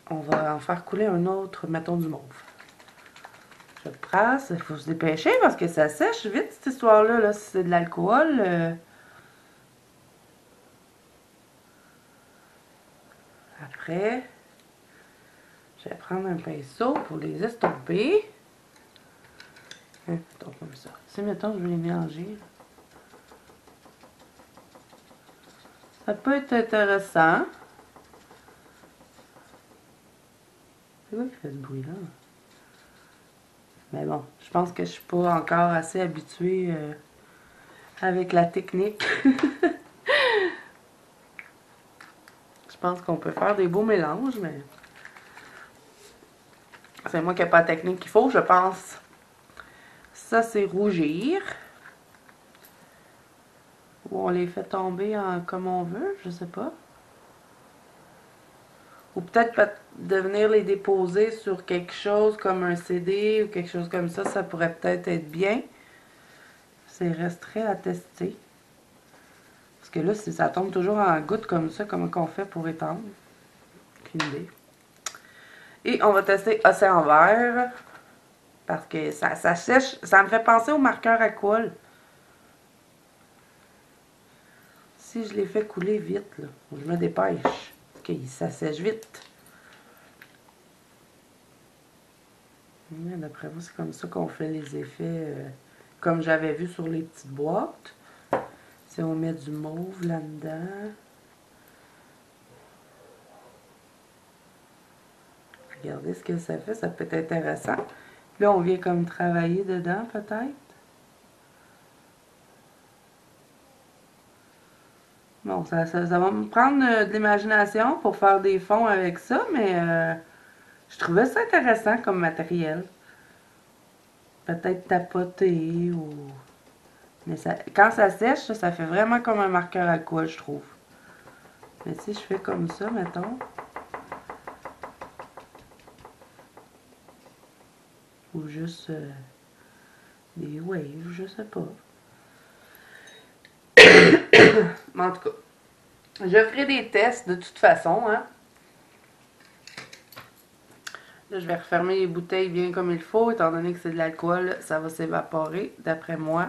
On va en faire couler un autre, mettons du mauve. Je brasse. Il faut se dépêcher parce que ça sèche vite, cette histoire-là. Là, si c'est de l'alcool. Après, je vais prendre un pinceau pour les estomper. Mettons comme ça. Si, mettons, je vais les mélanger. Ça peut être intéressant. C'est quoi qui fait ce bruit-là? Mais bon, je pense que je suis pas encore assez habituée avec la technique. Je pense qu'on peut faire des beaux mélanges, mais c'est moi qui n'ai pas la technique qu'il faut, je pense. Ça, c'est rougir. Ou on les fait tomber comme on veut, je sais pas. Ou peut-être de venir les déposer sur quelque chose comme un CD ou quelque chose comme ça, ça pourrait peut-être être bien. C'est resterait à tester. Parce que là, si ça tombe toujours en gouttes comme ça, comment qu'on fait pour étendre? Aucune idée. Et on va tester océan vert. Parce que ça sèche, ça me fait penser au marqueur à colle. Si je les fais couler vite, là, je me dépêche. Parce que ça sèche vite. D'après moi, c'est comme ça qu'on fait les effets, comme j'avais vu sur les petites boîtes. Si on met du mauve là-dedans. Regardez ce que ça fait, ça peut être intéressant. Là, on vient comme travailler dedans, peut-être. Bon, ça va me prendre de l'imagination pour faire des fonds avec ça, mais je trouvais ça intéressant comme matériel. Peut-être tapoter ou... Mais ça, quand ça sèche, ça fait vraiment comme un marqueur à quoi, je trouve. Mais si je fais comme ça, mettons... Ou juste des waves, je sais pas. Mais en tout cas, je ferai des tests de toute façon, hein. Là, je vais refermer les bouteilles bien comme il faut, étant donné que c'est de l'alcool, ça va s'évaporer, d'après moi.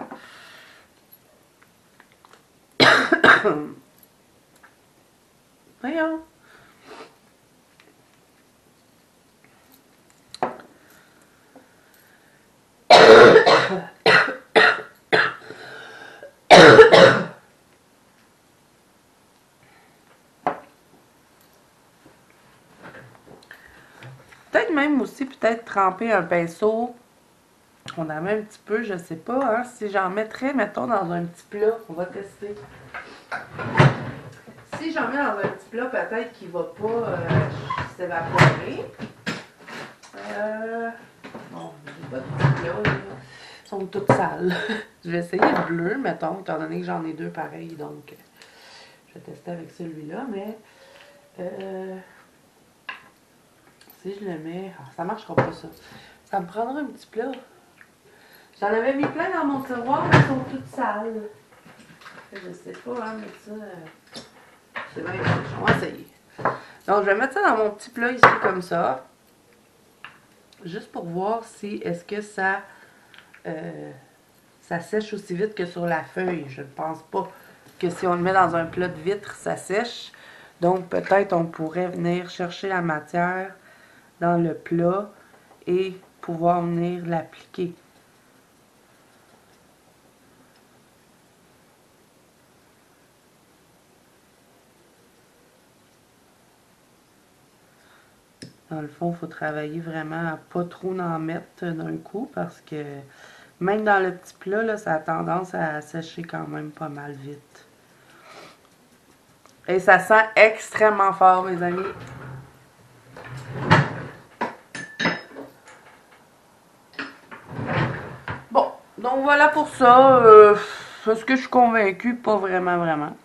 Voyons. Peut-être même aussi, peut-être tremper un pinceau. On en met un petit peu, je sais pas, hein, si j'en mettrais, mettons, dans un petit plat. On va tester. Si j'en mets dans un petit plat, peut-être qu'il va pas s'évaporer. Bon, j'ai pas de petit plat, là. Ils sont toutes sales. Je vais essayer le bleu, mettons, étant donné que j'en ai 2 pareils, donc je vais tester avec celui-là, mais si je le mets... Ah, ça marchera pas, ça. Ça me prendra un petit plat. J'en avais mis plein dans mon tiroir, mais ils sont toutes sales. Je sais pas, hein, mais ça, c'est bien riche. On va essayer. Donc, je vais mettre ça dans mon petit plat ici, comme ça. Juste pour voir si, est-ce que ça sèche aussi vite que sur la feuille. Je ne pense pas que si on le met dans un plat de vitre, ça sèche. Donc, peut-être on pourrait venir chercher la matière dans le plat et pouvoir venir l'appliquer. Dans le fond, il faut travailler vraiment à pas trop en mettre d'un coup parce que même dans le petit plat, là, ça a tendance à sécher quand même pas mal vite. Et ça sent extrêmement fort, mes amis. Bon, donc voilà pour ça. Est-ce que je suis convaincue? Pas vraiment, vraiment.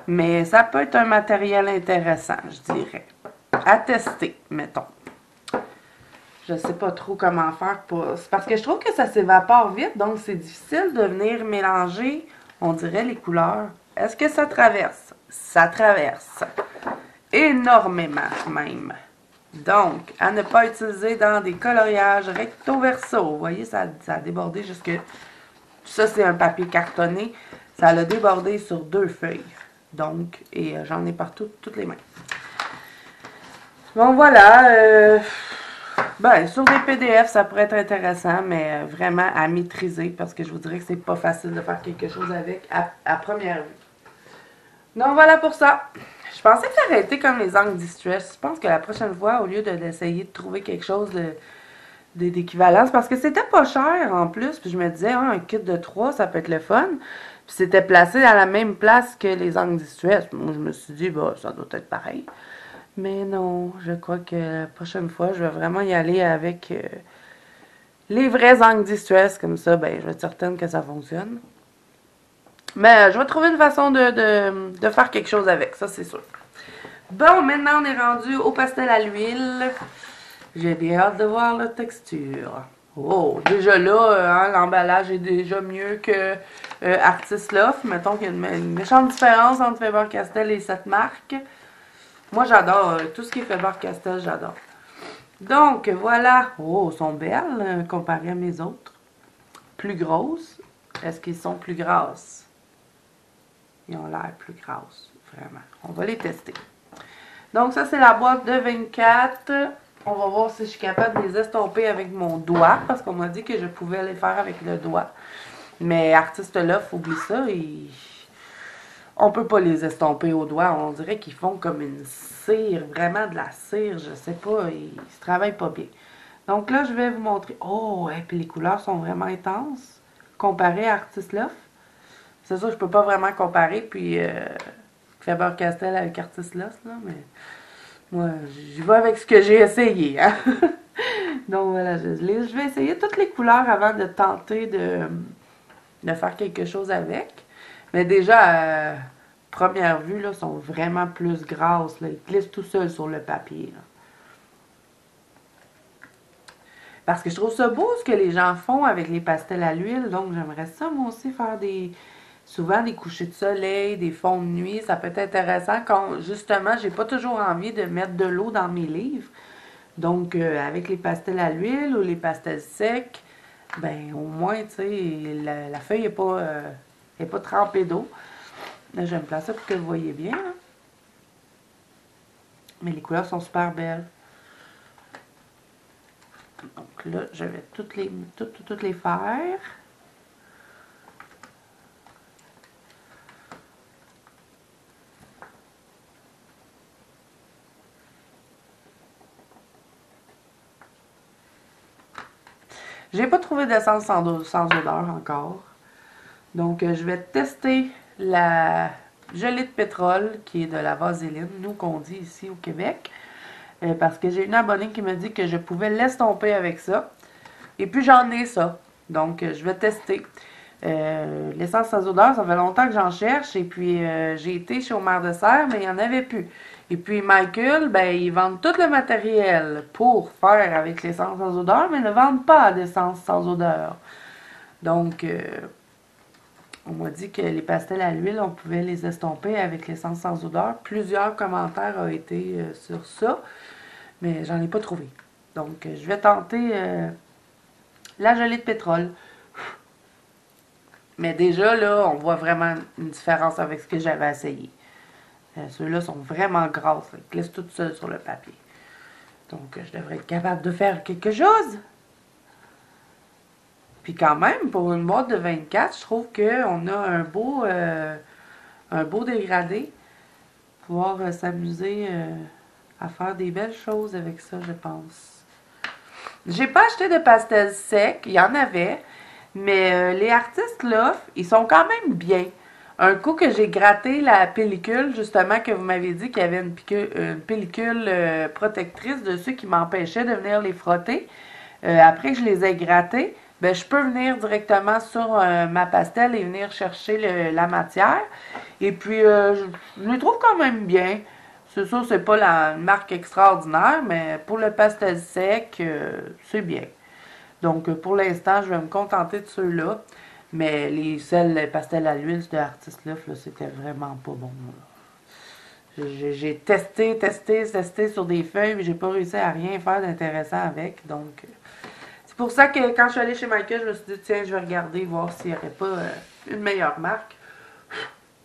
Mais ça peut être un matériel intéressant, je dirais. À tester, mettons. Je sais pas trop comment faire pour... C'est parce que je trouve que ça s'évapore vite, donc c'est difficile de venir mélanger, on dirait, les couleurs. Est-ce que ça traverse? Ça traverse. Énormément, même. Donc, à ne pas utiliser dans des coloriages recto-verso. Vous voyez, ça a débordé jusque... Ça, c'est un papier cartonné. Ça l'a débordé sur 2 feuilles. Donc, et j'en ai partout, toutes les mains. Bon, voilà. Ben, sur des PDF, ça pourrait être intéressant, mais vraiment à maîtriser, parce que je vous dirais que c'est pas facile de faire quelque chose avec à première vue. Donc, voilà pour ça. Je pensais que ça aurait été comme les angles distress. Je pense que la prochaine fois, au lieu d'essayer de trouver quelque chose d'équivalence, parce que c'était pas cher en plus, puis je me disais, un kit de 3, ça peut être le fun. Puis c'était placé à la même place que les angles distress. Moi, je me suis dit, bah, ça doit être pareil. Mais non, je crois que la prochaine fois, je vais vraiment y aller avec les vrais angles distress. Comme ça, ben, je vais être certaine que ça fonctionne. Mais je vais trouver une façon de faire quelque chose avec, ça c'est sûr. Bon, maintenant on est rendu au pastel à l'huile. J'ai bien hâte de voir la texture. Oh, déjà là, hein, l'emballage est déjà mieux que Artist Loft. Mettons qu'il y a une méchante différence entre Faber-Castell et cette marque. Moi, j'adore. Tout ce qui est Faber-Castell, j'adore. Donc, voilà. Oh, elles sont belles comparées à mes autres. Plus grosses. Est-ce qu'ils sont plus grasses? Ils ont l'air plus grasses, vraiment. On va les tester. Donc, ça, c'est la boîte de 24. On va voir si je suis capable de les estomper avec mon doigt, parce qu'on m'a dit que je pouvais les faire avec le doigt. Mais Artist Loft, oublie ça, on peut pas les estomper au doigt. On dirait qu'ils font comme une cire, vraiment de la cire, je sais pas, ils se travaillent pas bien. Donc là, je vais vous montrer. Oh, et puis les couleurs sont vraiment intenses, comparées à Artist Loft. C'est sûr, je peux pas vraiment comparer, puis Faber-Castell avec Artist Loft, là, mais moi, j'y vais avec ce que j'ai essayé, hein. Donc voilà, je vais essayer toutes les couleurs avant de tenter de faire quelque chose avec. Mais déjà, première vue, là, sont vraiment plus grasses, là. Ils glissent tout seuls sur le papier, là. Parce que je trouve ça beau ce que les gens font avec les pastels à l'huile. Donc, j'aimerais ça, moi aussi, faire souvent des couchers de soleil, des fonds de nuit. Ça peut être intéressant quand, justement, j'ai pas toujours envie de mettre de l'eau dans mes livres. Donc, avec les pastels à l'huile ou les pastels secs, ben, au moins, tu sais, la feuille est pas trempée d'eau. Là, je vais me placer pour que vous voyez bien, hein. Mais les couleurs sont super belles. Donc là, je vais toutes les faire. J'ai pas trouvé d'essence sans odeur encore. Donc, je vais tester la gelée de pétrole, qui est de la vaseline, nous qu'on dit ici au Québec. Parce que j'ai une abonnée qui me dit que je pouvais l'estomper avec ça. Et puis, j'en ai ça. Donc, je vais tester. L'essence sans odeur, ça fait longtemps que j'en cherche. Et puis, j'ai été chez Omer de Serre, mais il n'y en avait plus. Et puis, Michael, ben, ils vendent tout le matériel pour faire avec l'essence sans odeur, mais ne vendent pas d'essence sans odeur. Donc, On m'a dit que les pastels à l'huile, on pouvait les estomper avec l'essence sans odeur. Plusieurs commentaires ont été sur ça, mais j'en ai pas trouvé. Donc, je vais tenter la gelée de pétrole. Mais déjà, là, on voit vraiment une différence avec ce que j'avais essayé. Ceux-là sont vraiment grasses. Ils glissent toutes seules sur le papier. Donc, je devrais être capable de faire quelque chose. Puis quand même, pour une boîte de 24, je trouve qu'on a un beau dégradé. Pouvoir s'amuser à faire des belles choses avec ça, je pense. J'ai pas acheté de pastels secs. Il y en avait. Mais les artistes là, ils sont quand même bien. Un coup que j'ai gratté la pellicule, justement, que vous m'avez dit qu'il y avait une pellicule protectrice dessus qui m'empêchait de venir les frotter. Après que je les ai grattés, ben, je peux venir directement sur ma pastel et venir chercher la matière. Et puis, je les trouve quand même bien. C'est sûr, c'est pas la marque extraordinaire, mais pour le pastel sec, c'est bien. Donc, pour l'instant, je vais me contenter de ceux-là. Mais les pastels à l'huile de Artist Love, là, c'était vraiment pas bon. J'ai testé sur des feuilles, mais j'ai pas réussi à rien faire d'intéressant avec. Donc, c'est pour ça que quand je suis allée chez Michael, je me suis dit, tiens, je vais regarder, voir s'il n'y aurait pas une meilleure marque.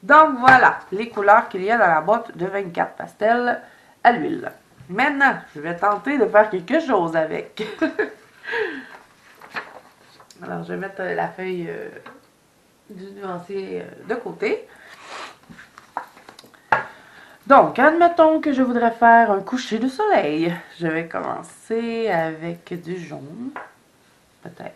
Donc, voilà les couleurs qu'il y a dans la boîte de 24 pastels à l'huile. Maintenant, je vais tenter de faire quelque chose avec. Alors, je vais mettre la feuille du nuancier de côté. Donc, admettons que je voudrais faire un coucher de soleil. Je vais commencer avec du jaune, peut-être.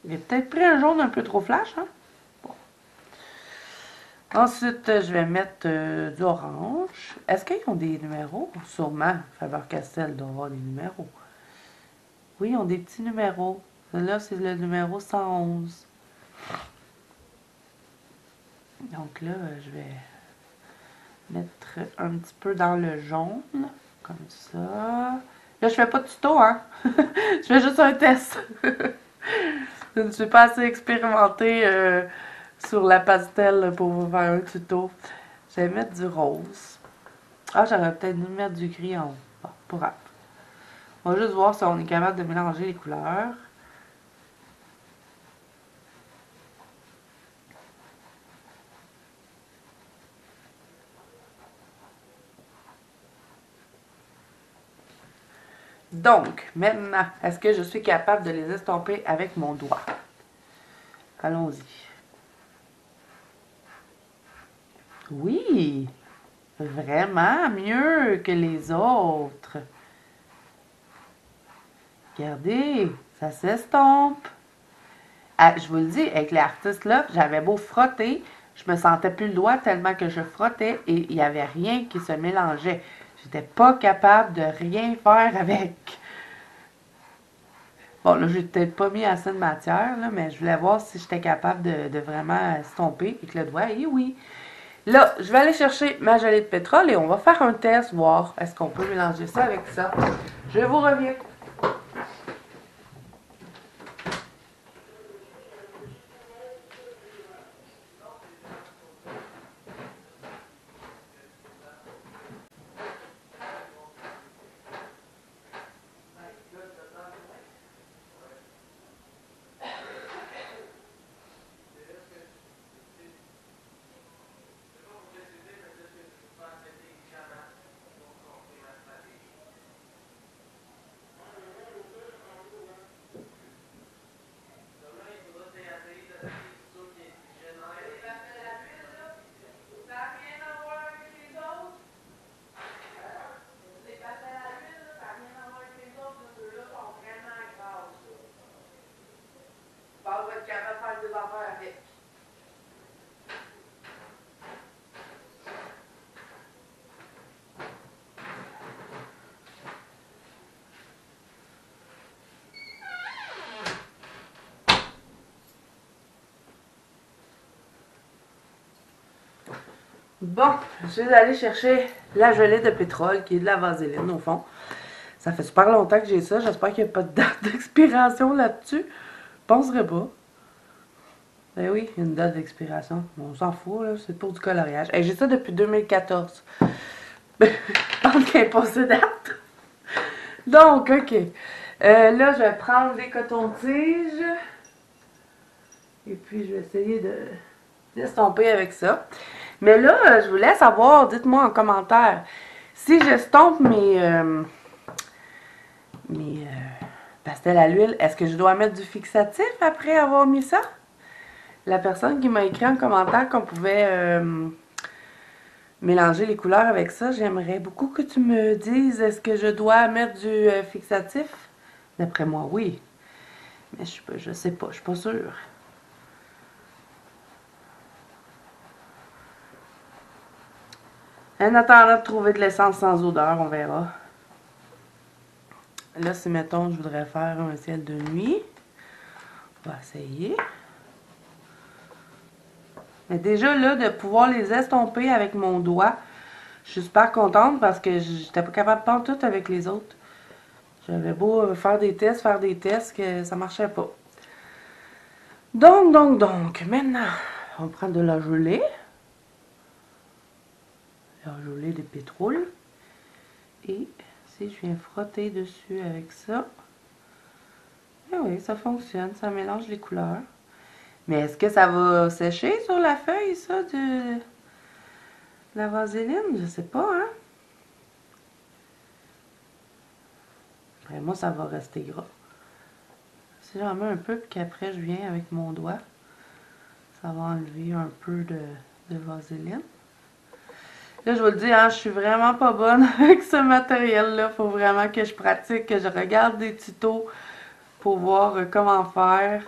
J'ai peut-être pris un jaune un peu trop flash, hein? Bon. Ensuite, je vais mettre du orange. Est-ce qu'ils ont des numéros? Sûrement, Faber-Castell doit avoir des numéros. Oui, ils ont des petits numéros. Là, c'est le numéro 111. Donc là, je vais mettre un petit peu dans le jaune, comme ça. Là, je fais pas de tuto, hein? Je fais juste un test. Je ne suis pas assez expérimentée sur la pastel pour vous faire un tuto. Je vais mettre du rose. Ah, j'aurais peut-être dû mettre du gris en haut. Bon, pas grave. On va juste voir si on est capable de mélanger les couleurs. Donc, maintenant, est-ce que je suis capable de les estomper avec mon doigt? Allons-y. Oui, vraiment mieux que les autres. Regardez, ça s'estompe. Ah, je vous le dis, avec les artistes là, j'avais beau frotter, je me sentais plus le doigt tellement que je frottais et il n'y avait rien qui se mélangeait. J'étais pas capable de rien faire avec. Bon, là, j'ai peut-être pas mis assez de matière, là, mais je voulais voir si j'étais capable de vraiment estomper avec le doigt. Et oui. Là, je vais aller chercher ma gelée de pétrole et on va faire un test, voir est-ce qu'on peut mélanger ça avec ça. Je vous reviens. Bon, je suis allée chercher la gelée de pétrole qui est de la vaseline au fond. Ça fait super longtemps que j'ai ça. J'espère qu'il n'y a pas de date d'expiration là-dessus. penserais pas. Ben oui, il y a une date d'expiration. On s'en fout, là. C'est pour du coloriage. Et j'ai ça depuis 2014. Donc, il n'y a pas de date. Donc, OK. Là, je vais prendre des cotons-tiges. Et puis, je vais essayer d'estomper avec ça. Mais là, je voulais savoir, dites-moi en commentaire, si j'estompe mes pastels à l'huile, est-ce que je dois mettre du fixatif après avoir mis ça? La personne qui m'a écrit en commentaire qu'on pouvait mélanger les couleurs avec ça, j'aimerais beaucoup que tu me dises, est-ce que je dois mettre du fixatif? D'après moi, oui. Mais je sais pas, je suis pas sûre. En attendant de trouver de l'essence sans odeur, on verra. Là, si mettons, je voudrais faire un ciel de nuit. On va essayer. Mais déjà, là, de pouvoir les estomper avec mon doigt, je suis super contente parce que j'étais pas capable de tout avec les autres. J'avais beau faire des tests, que ça marchait pas. Donc, maintenant, on prend de la gelée. La gelée de pétrole. Et si je viens frotter dessus avec ça, eh oui, ça fonctionne, ça mélange les couleurs. Mais est-ce que ça va sécher sur la feuille, ça, de la vaseline? Je sais pas, hein? Après moi, ça va rester gras. Si j'en mets un peu, puis qu'après, je viens avec mon doigt, ça va enlever un peu de vaseline. Là, je vous le dis, hein, je suis vraiment pas bonne avec ce matériel-là. Il faut vraiment que je pratique, que je regarde des tutos pour voir comment faire.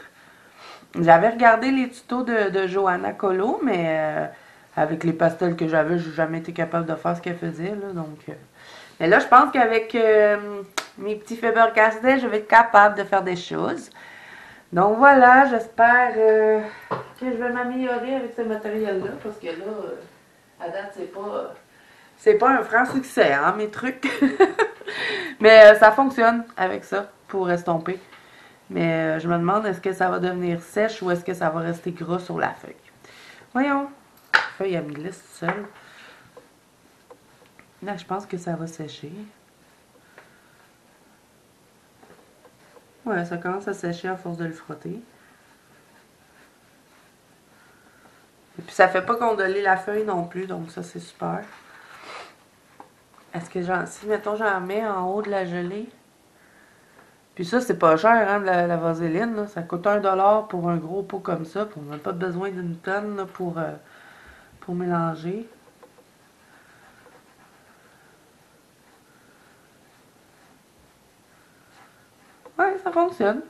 J'avais regardé les tutos de Johanna Colo, mais avec les pastels que j'avais, je n'ai jamais été capable de faire ce qu'elle faisait. Là, donc, mais là, je pense qu'avec mes petits Faber-Castell, je vais être capable de faire des choses. Donc voilà, j'espère que je vais m'améliorer avec ce matériel-là, parce que là, à date, c'est pas un franc succès, hein, mes trucs. Mais ça fonctionne avec ça, pour estomper. Mais je me demande, est-ce que ça va devenir sèche ou est-ce que ça va rester gras sur la feuille? Voyons. La feuille, elle me glisse seule. Là, je pense que ça va sécher. Ouais, ça commence à sécher à force de le frotter. Et puis, ça fait pas condoler la feuille non plus, donc ça, c'est super. Est-ce que si, mettons, j'en mets en haut de la gelée... Puis ça, c'est pas cher, hein, la vaseline. Là. Ça coûte 1$ pour un gros pot comme ça. Puis on n'a pas besoin d'une tonne là, pour mélanger. Ouais, ça fonctionne.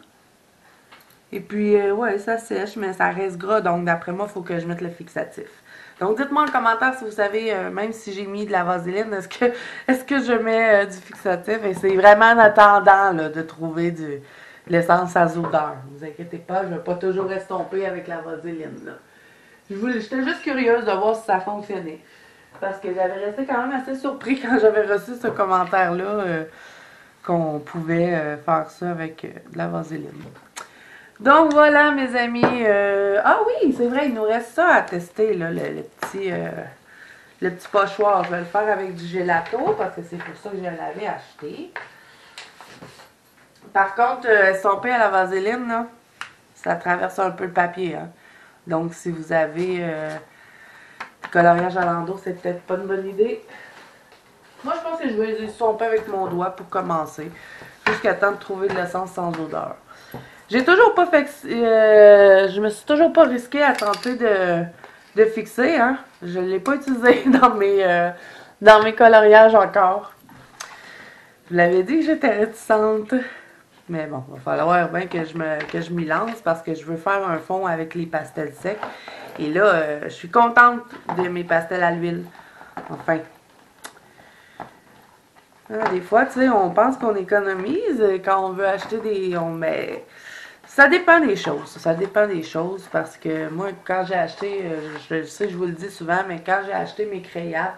Et puis, ouais, ça sèche, mais ça reste gras. Donc, d'après moi, il faut que je mette le fixatif. Donc, dites-moi en commentaire si vous savez, même si j'ai mis de la vaseline, est-ce que je mets du fixatif? Et c'est vraiment en attendant là, de trouver de l'essence à odeur. Ne vous inquiétez pas, je ne vais pas toujours estomper avec la vaseline. Là. J'étais juste curieuse de voir si ça fonctionnait. Parce que j'avais resté quand même assez surpris quand j'avais reçu ce commentaire-là qu'on pouvait faire ça avec de la vaseline. Donc voilà mes amis, ah oui c'est vrai il nous reste ça à tester là, le petit pochoir, je vais le faire avec du gelato parce que c'est pour ça que je l'avais acheté. Par contre estomper à la vaseline là, ça traverse un peu le papier hein. Donc si vous avez du coloriage à l'endos c'est peut-être pas une bonne idée. Moi je pense que je vais les estomper avec mon doigt pour commencer, jusqu'à temps de trouver de l'essence sans odeur. J'ai toujours pas fait... je me suis toujours pas risquée à tenter de fixer, hein. Je l'ai pas utilisé dans mes coloriages encore. Je vous l'avais dit que j'étais réticente. Mais bon, il va falloir bien que je m'y lance parce que je veux faire un fond avec les pastels secs. Et là, je suis contente de mes pastels à l'huile. Enfin. Des fois, tu sais, on pense qu'on économise quand on veut acheter des... Ça dépend des choses. Ça dépend des choses parce que moi, quand j'ai acheté, je sais, je vous le dis souvent, mais quand j'ai acheté mes crayons,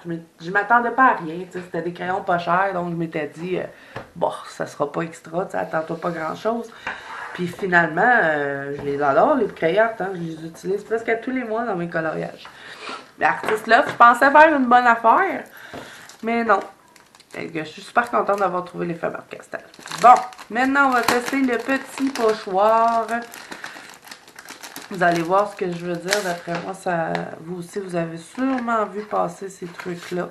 je m'attendais pas à rien. C'était des crayons pas chers, donc je m'étais dit, bon, ça sera pas extra, attends-toi pas grand-chose. Puis finalement, je les adore, les crayottes. Hein? Je les utilise presque à tous les mois dans mes coloriages. L'artiste Loft, je pensais faire une bonne affaire, mais non. Je suis super contente d'avoir trouvé les Faber-Castell. Bon, maintenant on va tester le petit pochoir. Vous allez voir ce que je veux dire. D'après moi, ça, vous aussi, vous avez sûrement vu passer ces trucs-là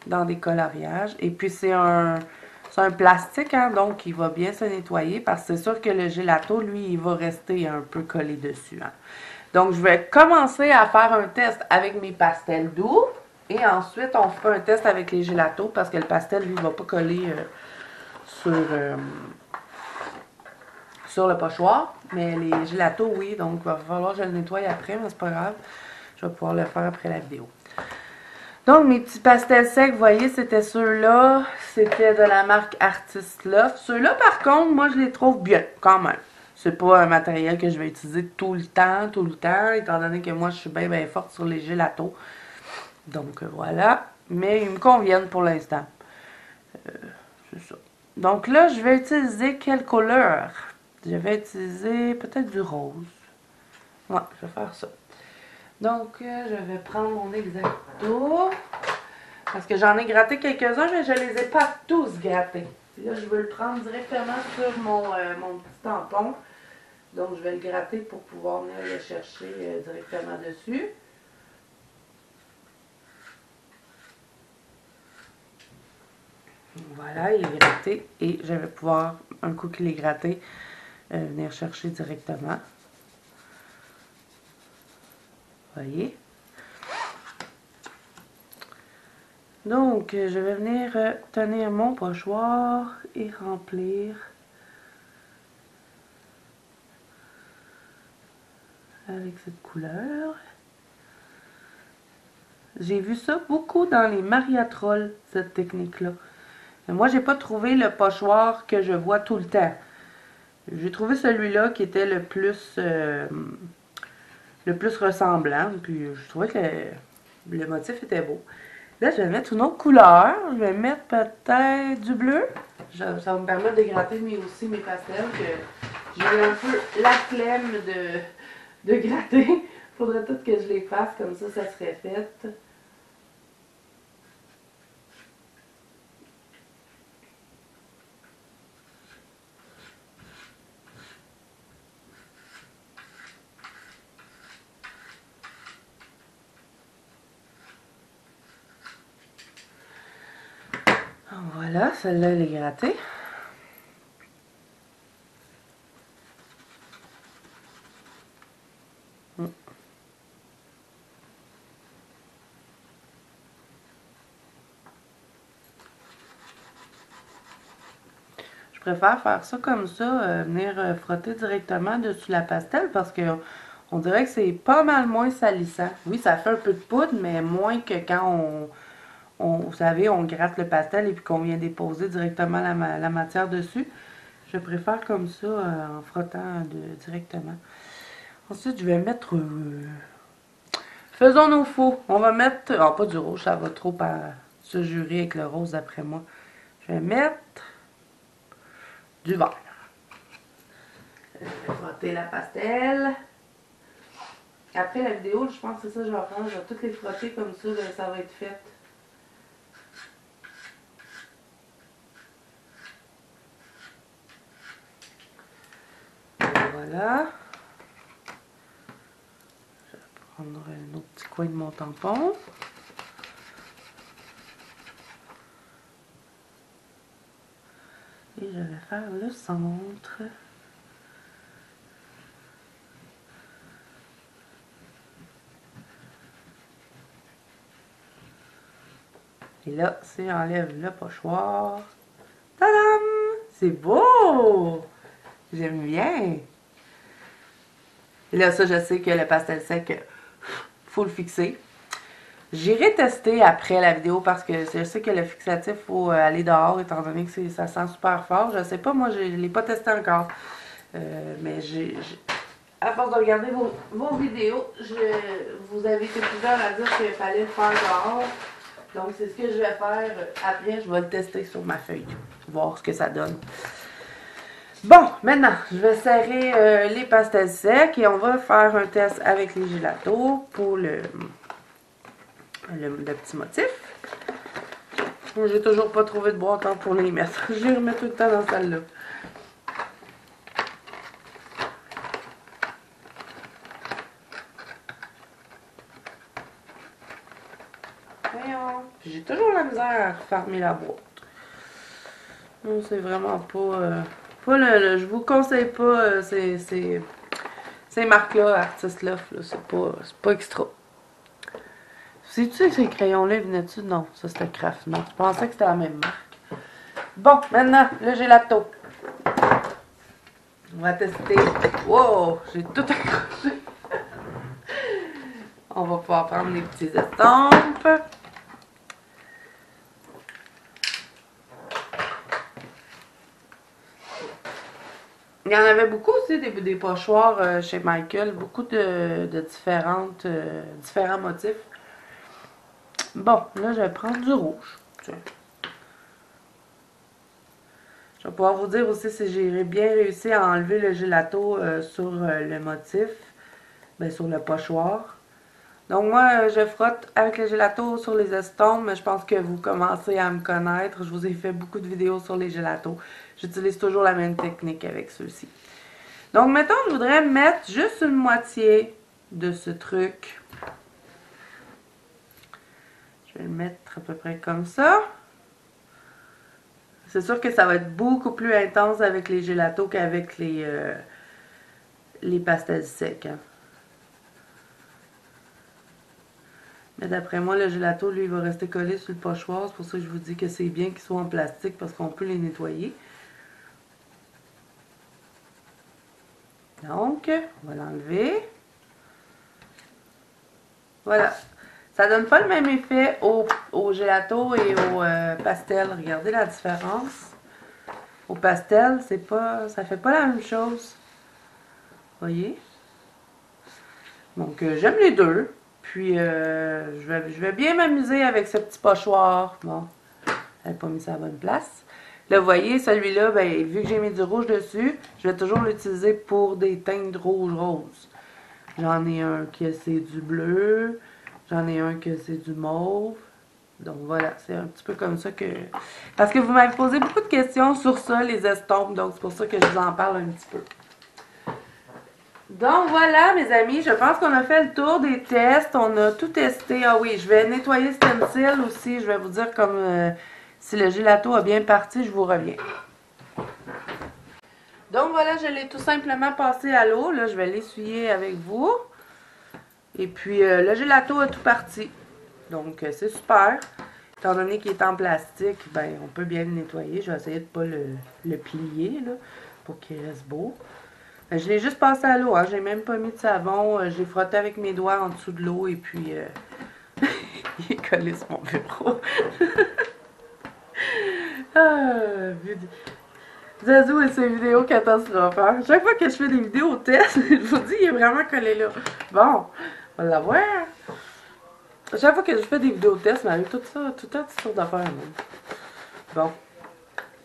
dans des coloriages. Et puis c'est un plastique, hein, donc il va bien se nettoyer parce que c'est sûr que le gelato, lui, il va rester un peu collé dessus. Hein. Donc je vais commencer à faire un test avec mes pastels doux et ensuite on fera un test avec les gelatos parce que le pastel, lui, ne va pas coller sur le pochoir. Mais les gelatos, oui, donc il va falloir que je le nettoie après, mais c'est pas grave. Je vais pouvoir le faire après la vidéo. Donc, mes petits pastels secs, vous voyez, c'était ceux-là. C'était de la marque Artist Loft. Ceux-là, par contre, moi, je les trouve bien, quand même. C'est pas un matériel que je vais utiliser tout le temps, étant donné que moi, je suis bien, bien forte sur les gelatos. Donc, voilà. Mais ils me conviennent pour l'instant. C'est ça. Donc là, je vais utiliser quelle couleur? Je vais utiliser peut-être du rose. Ouais, je vais faire ça. Donc, je vais prendre mon X-Acto. Parce que j'en ai gratté quelques-uns, mais je ne les ai pas tous grattés. Là, je veux le prendre directement sur mon petit tampon. Donc, je vais le gratter pour pouvoir venir le chercher directement dessus. Voilà, il est gratté. Et je vais pouvoir, un coup qu'il est gratté, venir chercher directement. Vous voyez? Donc, je vais venir tenir mon pochoir et remplir avec cette couleur. J'ai vu ça beaucoup dans les mariatrolles, cette technique-là. Moi, j'ai pas trouvé le pochoir que je vois tout le temps. J'ai trouvé celui-là qui était le plus ressemblant. Puis, je trouvais que le motif était beau. Là, je vais mettre une autre couleur. Je vais mettre peut-être du bleu. Ça va me permettre de gratter aussi mes pastels. Que j'ai un peu la flemme de gratter. Il faudrait tout que je les fasse. Comme ça serait fait. Voilà, celle-là, elle est grattée. Je préfère faire ça comme ça, venir frotter directement dessus la pastel parce que on dirait que c'est pas mal moins salissant. Oui, ça fait un peu de poudre, mais moins que quand vous savez, on gratte le pastel et puis qu'on vient déposer directement la matière dessus. Je préfère comme ça, en frottant directement. Ensuite, je vais mettre... faisons nos faux. On va mettre... Ah, pas du rouge, ça va trop se jurer avec le rose d'après moi. Je vais mettre du vert. Je vais frotter la pastel. Après la vidéo, je pense que c'est ça que je vais faire. Je vais toutes les frotter comme ça, ça va être fait. Voilà. Je vais prendre un autre petit coin de mon tampon. Et je vais faire le centre. Et là, si j'enlève le pochoir, tadam! C'est beau! J'aime bien! Et là, ça, je sais que le pastel sec, faut le fixer. J'irai tester après la vidéo parce que je sais que le fixatif, faut aller dehors étant donné que ça sent super fort. Je sais pas, moi, je ne l'ai pas testé encore. Mais à force de regarder vos vidéos, vous avez été plusieurs à dire qu'il fallait le faire dehors. Donc, c'est ce que je vais faire. Après, je vais le tester sur ma feuille. Voir ce que ça donne. Bon, maintenant, je vais serrer les pastels secs et on va faire un test avec les gelatos pour le petit motif. J'ai toujours pas trouvé de boîte pour les mettre. Je les remets tout le temps dans celle-là. Voyons. J'ai toujours la misère à refermer la boîte. Non, c'est vraiment pas... je vous conseille pas ces marques-là, artistes-là. C'est pas extra. Si tu sais que ces crayons-là venaient dessus? Non, ça c'était Kraft. Non, je pensais que c'était la même marque. Bon, maintenant, le gelato. On va tester. Wow, j'ai tout accroché. On va pouvoir prendre les petits estampes. Il y en avait beaucoup aussi, des pochoirs chez Michael. Beaucoup de différents motifs. Bon, là, je vais prendre du rouge. Tiens. Je vais pouvoir vous dire aussi si j'ai bien réussi à enlever le gelato sur le motif. Ben, sur le pochoir. Donc moi, je frotte avec le gelato sur les estompes, mais je pense que vous commencez à me connaître. Je vous ai fait beaucoup de vidéos sur les gelatos. J'utilise toujours la même technique avec ceux-ci. Donc mettons, je voudrais mettre juste une moitié de ce truc. Je vais le mettre à peu près comme ça. C'est sûr que ça va être beaucoup plus intense avec les gelatos qu'avec les pastels secs. Hein. Mais d'après moi, le gelato, lui, il va rester collé sur le pochoir. C'est pour ça que je vous dis que c'est bien qu'il soit en plastique parce qu'on peut les nettoyer. Donc, on va l'enlever. Voilà. Ça donne pas le même effet au gelato et au pastel. Regardez la différence. Au pastel, ça fait pas la même chose. Voyez? Donc, j'aime les deux. Puis, je vais bien m'amuser avec ce petit pochoir. Bon, j'avais pas mis ça à la bonne place. Là, vous voyez, celui-là, ben, vu que j'ai mis du rouge dessus, je vais toujours l'utiliser pour des teintes de rouge-rose. J'en ai un qui c'est du bleu. J'en ai un que c'est du mauve. Donc, voilà, c'est un petit peu comme ça que... Parce que vous m'avez posé beaucoup de questions sur ça, les estompes. Donc, c'est pour ça que je vous en parle un petit peu. Donc voilà mes amis, je pense qu'on a fait le tour des tests, on a tout testé. Ah oui, je vais nettoyer le stencil aussi, je vais vous dire comme si le gelato a bien parti, je vous reviens. Donc voilà, je l'ai tout simplement passé à l'eau, là je vais l'essuyer avec vous. Et puis le gelato a tout parti, donc c'est super. Étant donné qu'il est en plastique, ben on peut bien le nettoyer, je vais essayer de ne pas le plier là, pour qu'il reste beau. Je l'ai juste passé à l'eau, hein. J'ai même pas mis de savon. J'ai frotté avec mes doigts en dessous de l'eau et puis il est collé sur mon bureau. Zazou et ses vidéos catastrophes. Hein. Chaque fois que je fais des vidéos test, je vous dis, il est vraiment collé là. Bon, on va l'avoir. Chaque fois que je fais des vidéos test, il m'arrive tout ça, tout un petit tour d'affaires. Bon.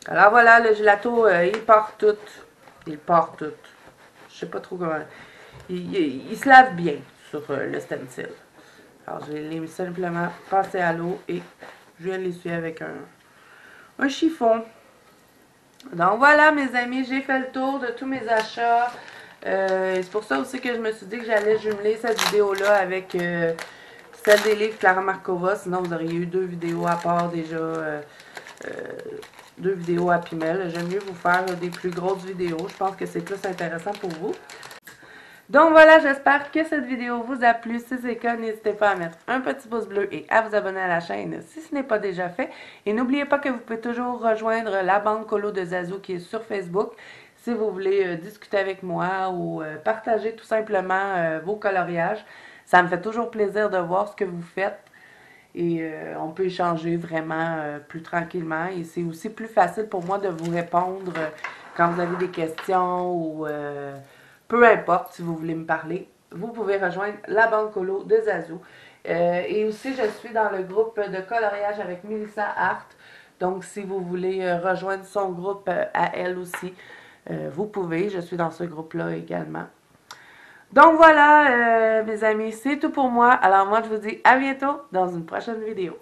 Alors voilà, le gelato, il part tout. Il part tout. Je sais pas trop comment. Il se lave bien sur le stencil. Alors, je l'ai simplement passé à l'eau et je viens l'essuyer avec un chiffon. Donc voilà, mes amis, j'ai fait le tour de tous mes achats. C'est pour ça aussi que je me suis dit que j'allais jumeler cette vidéo-là avec celle des livres Clara Markova. Sinon, vous auriez eu deux vidéos à part déjà. Deux vidéos à Pimel. J'aime mieux vous faire des plus grosses vidéos. Je pense que c'est plus intéressant pour vous. Donc voilà, j'espère que cette vidéo vous a plu. Si c'est le cas, n'hésitez pas à mettre un petit pouce bleu et à vous abonner à la chaîne si ce n'est pas déjà fait. Et n'oubliez pas que vous pouvez toujours rejoindre la bande colo de Zazou qui est sur Facebook si vous voulez discuter avec moi ou partager tout simplement vos coloriages. Ça me fait toujours plaisir de voir ce que vous faites. Et on peut échanger vraiment plus tranquillement. Et c'est aussi plus facile pour moi de vous répondre quand vous avez des questions ou peu importe si vous voulez me parler. Vous pouvez rejoindre la bande colo de Zazou. Et aussi, je suis dans le groupe de coloriage avec Melissa Hart. Donc, si vous voulez rejoindre son groupe à elle aussi, vous pouvez, je suis dans ce groupe-là également. Donc voilà, mes amis, c'est tout pour moi. Alors moi, je vous dis à bientôt dans une prochaine vidéo.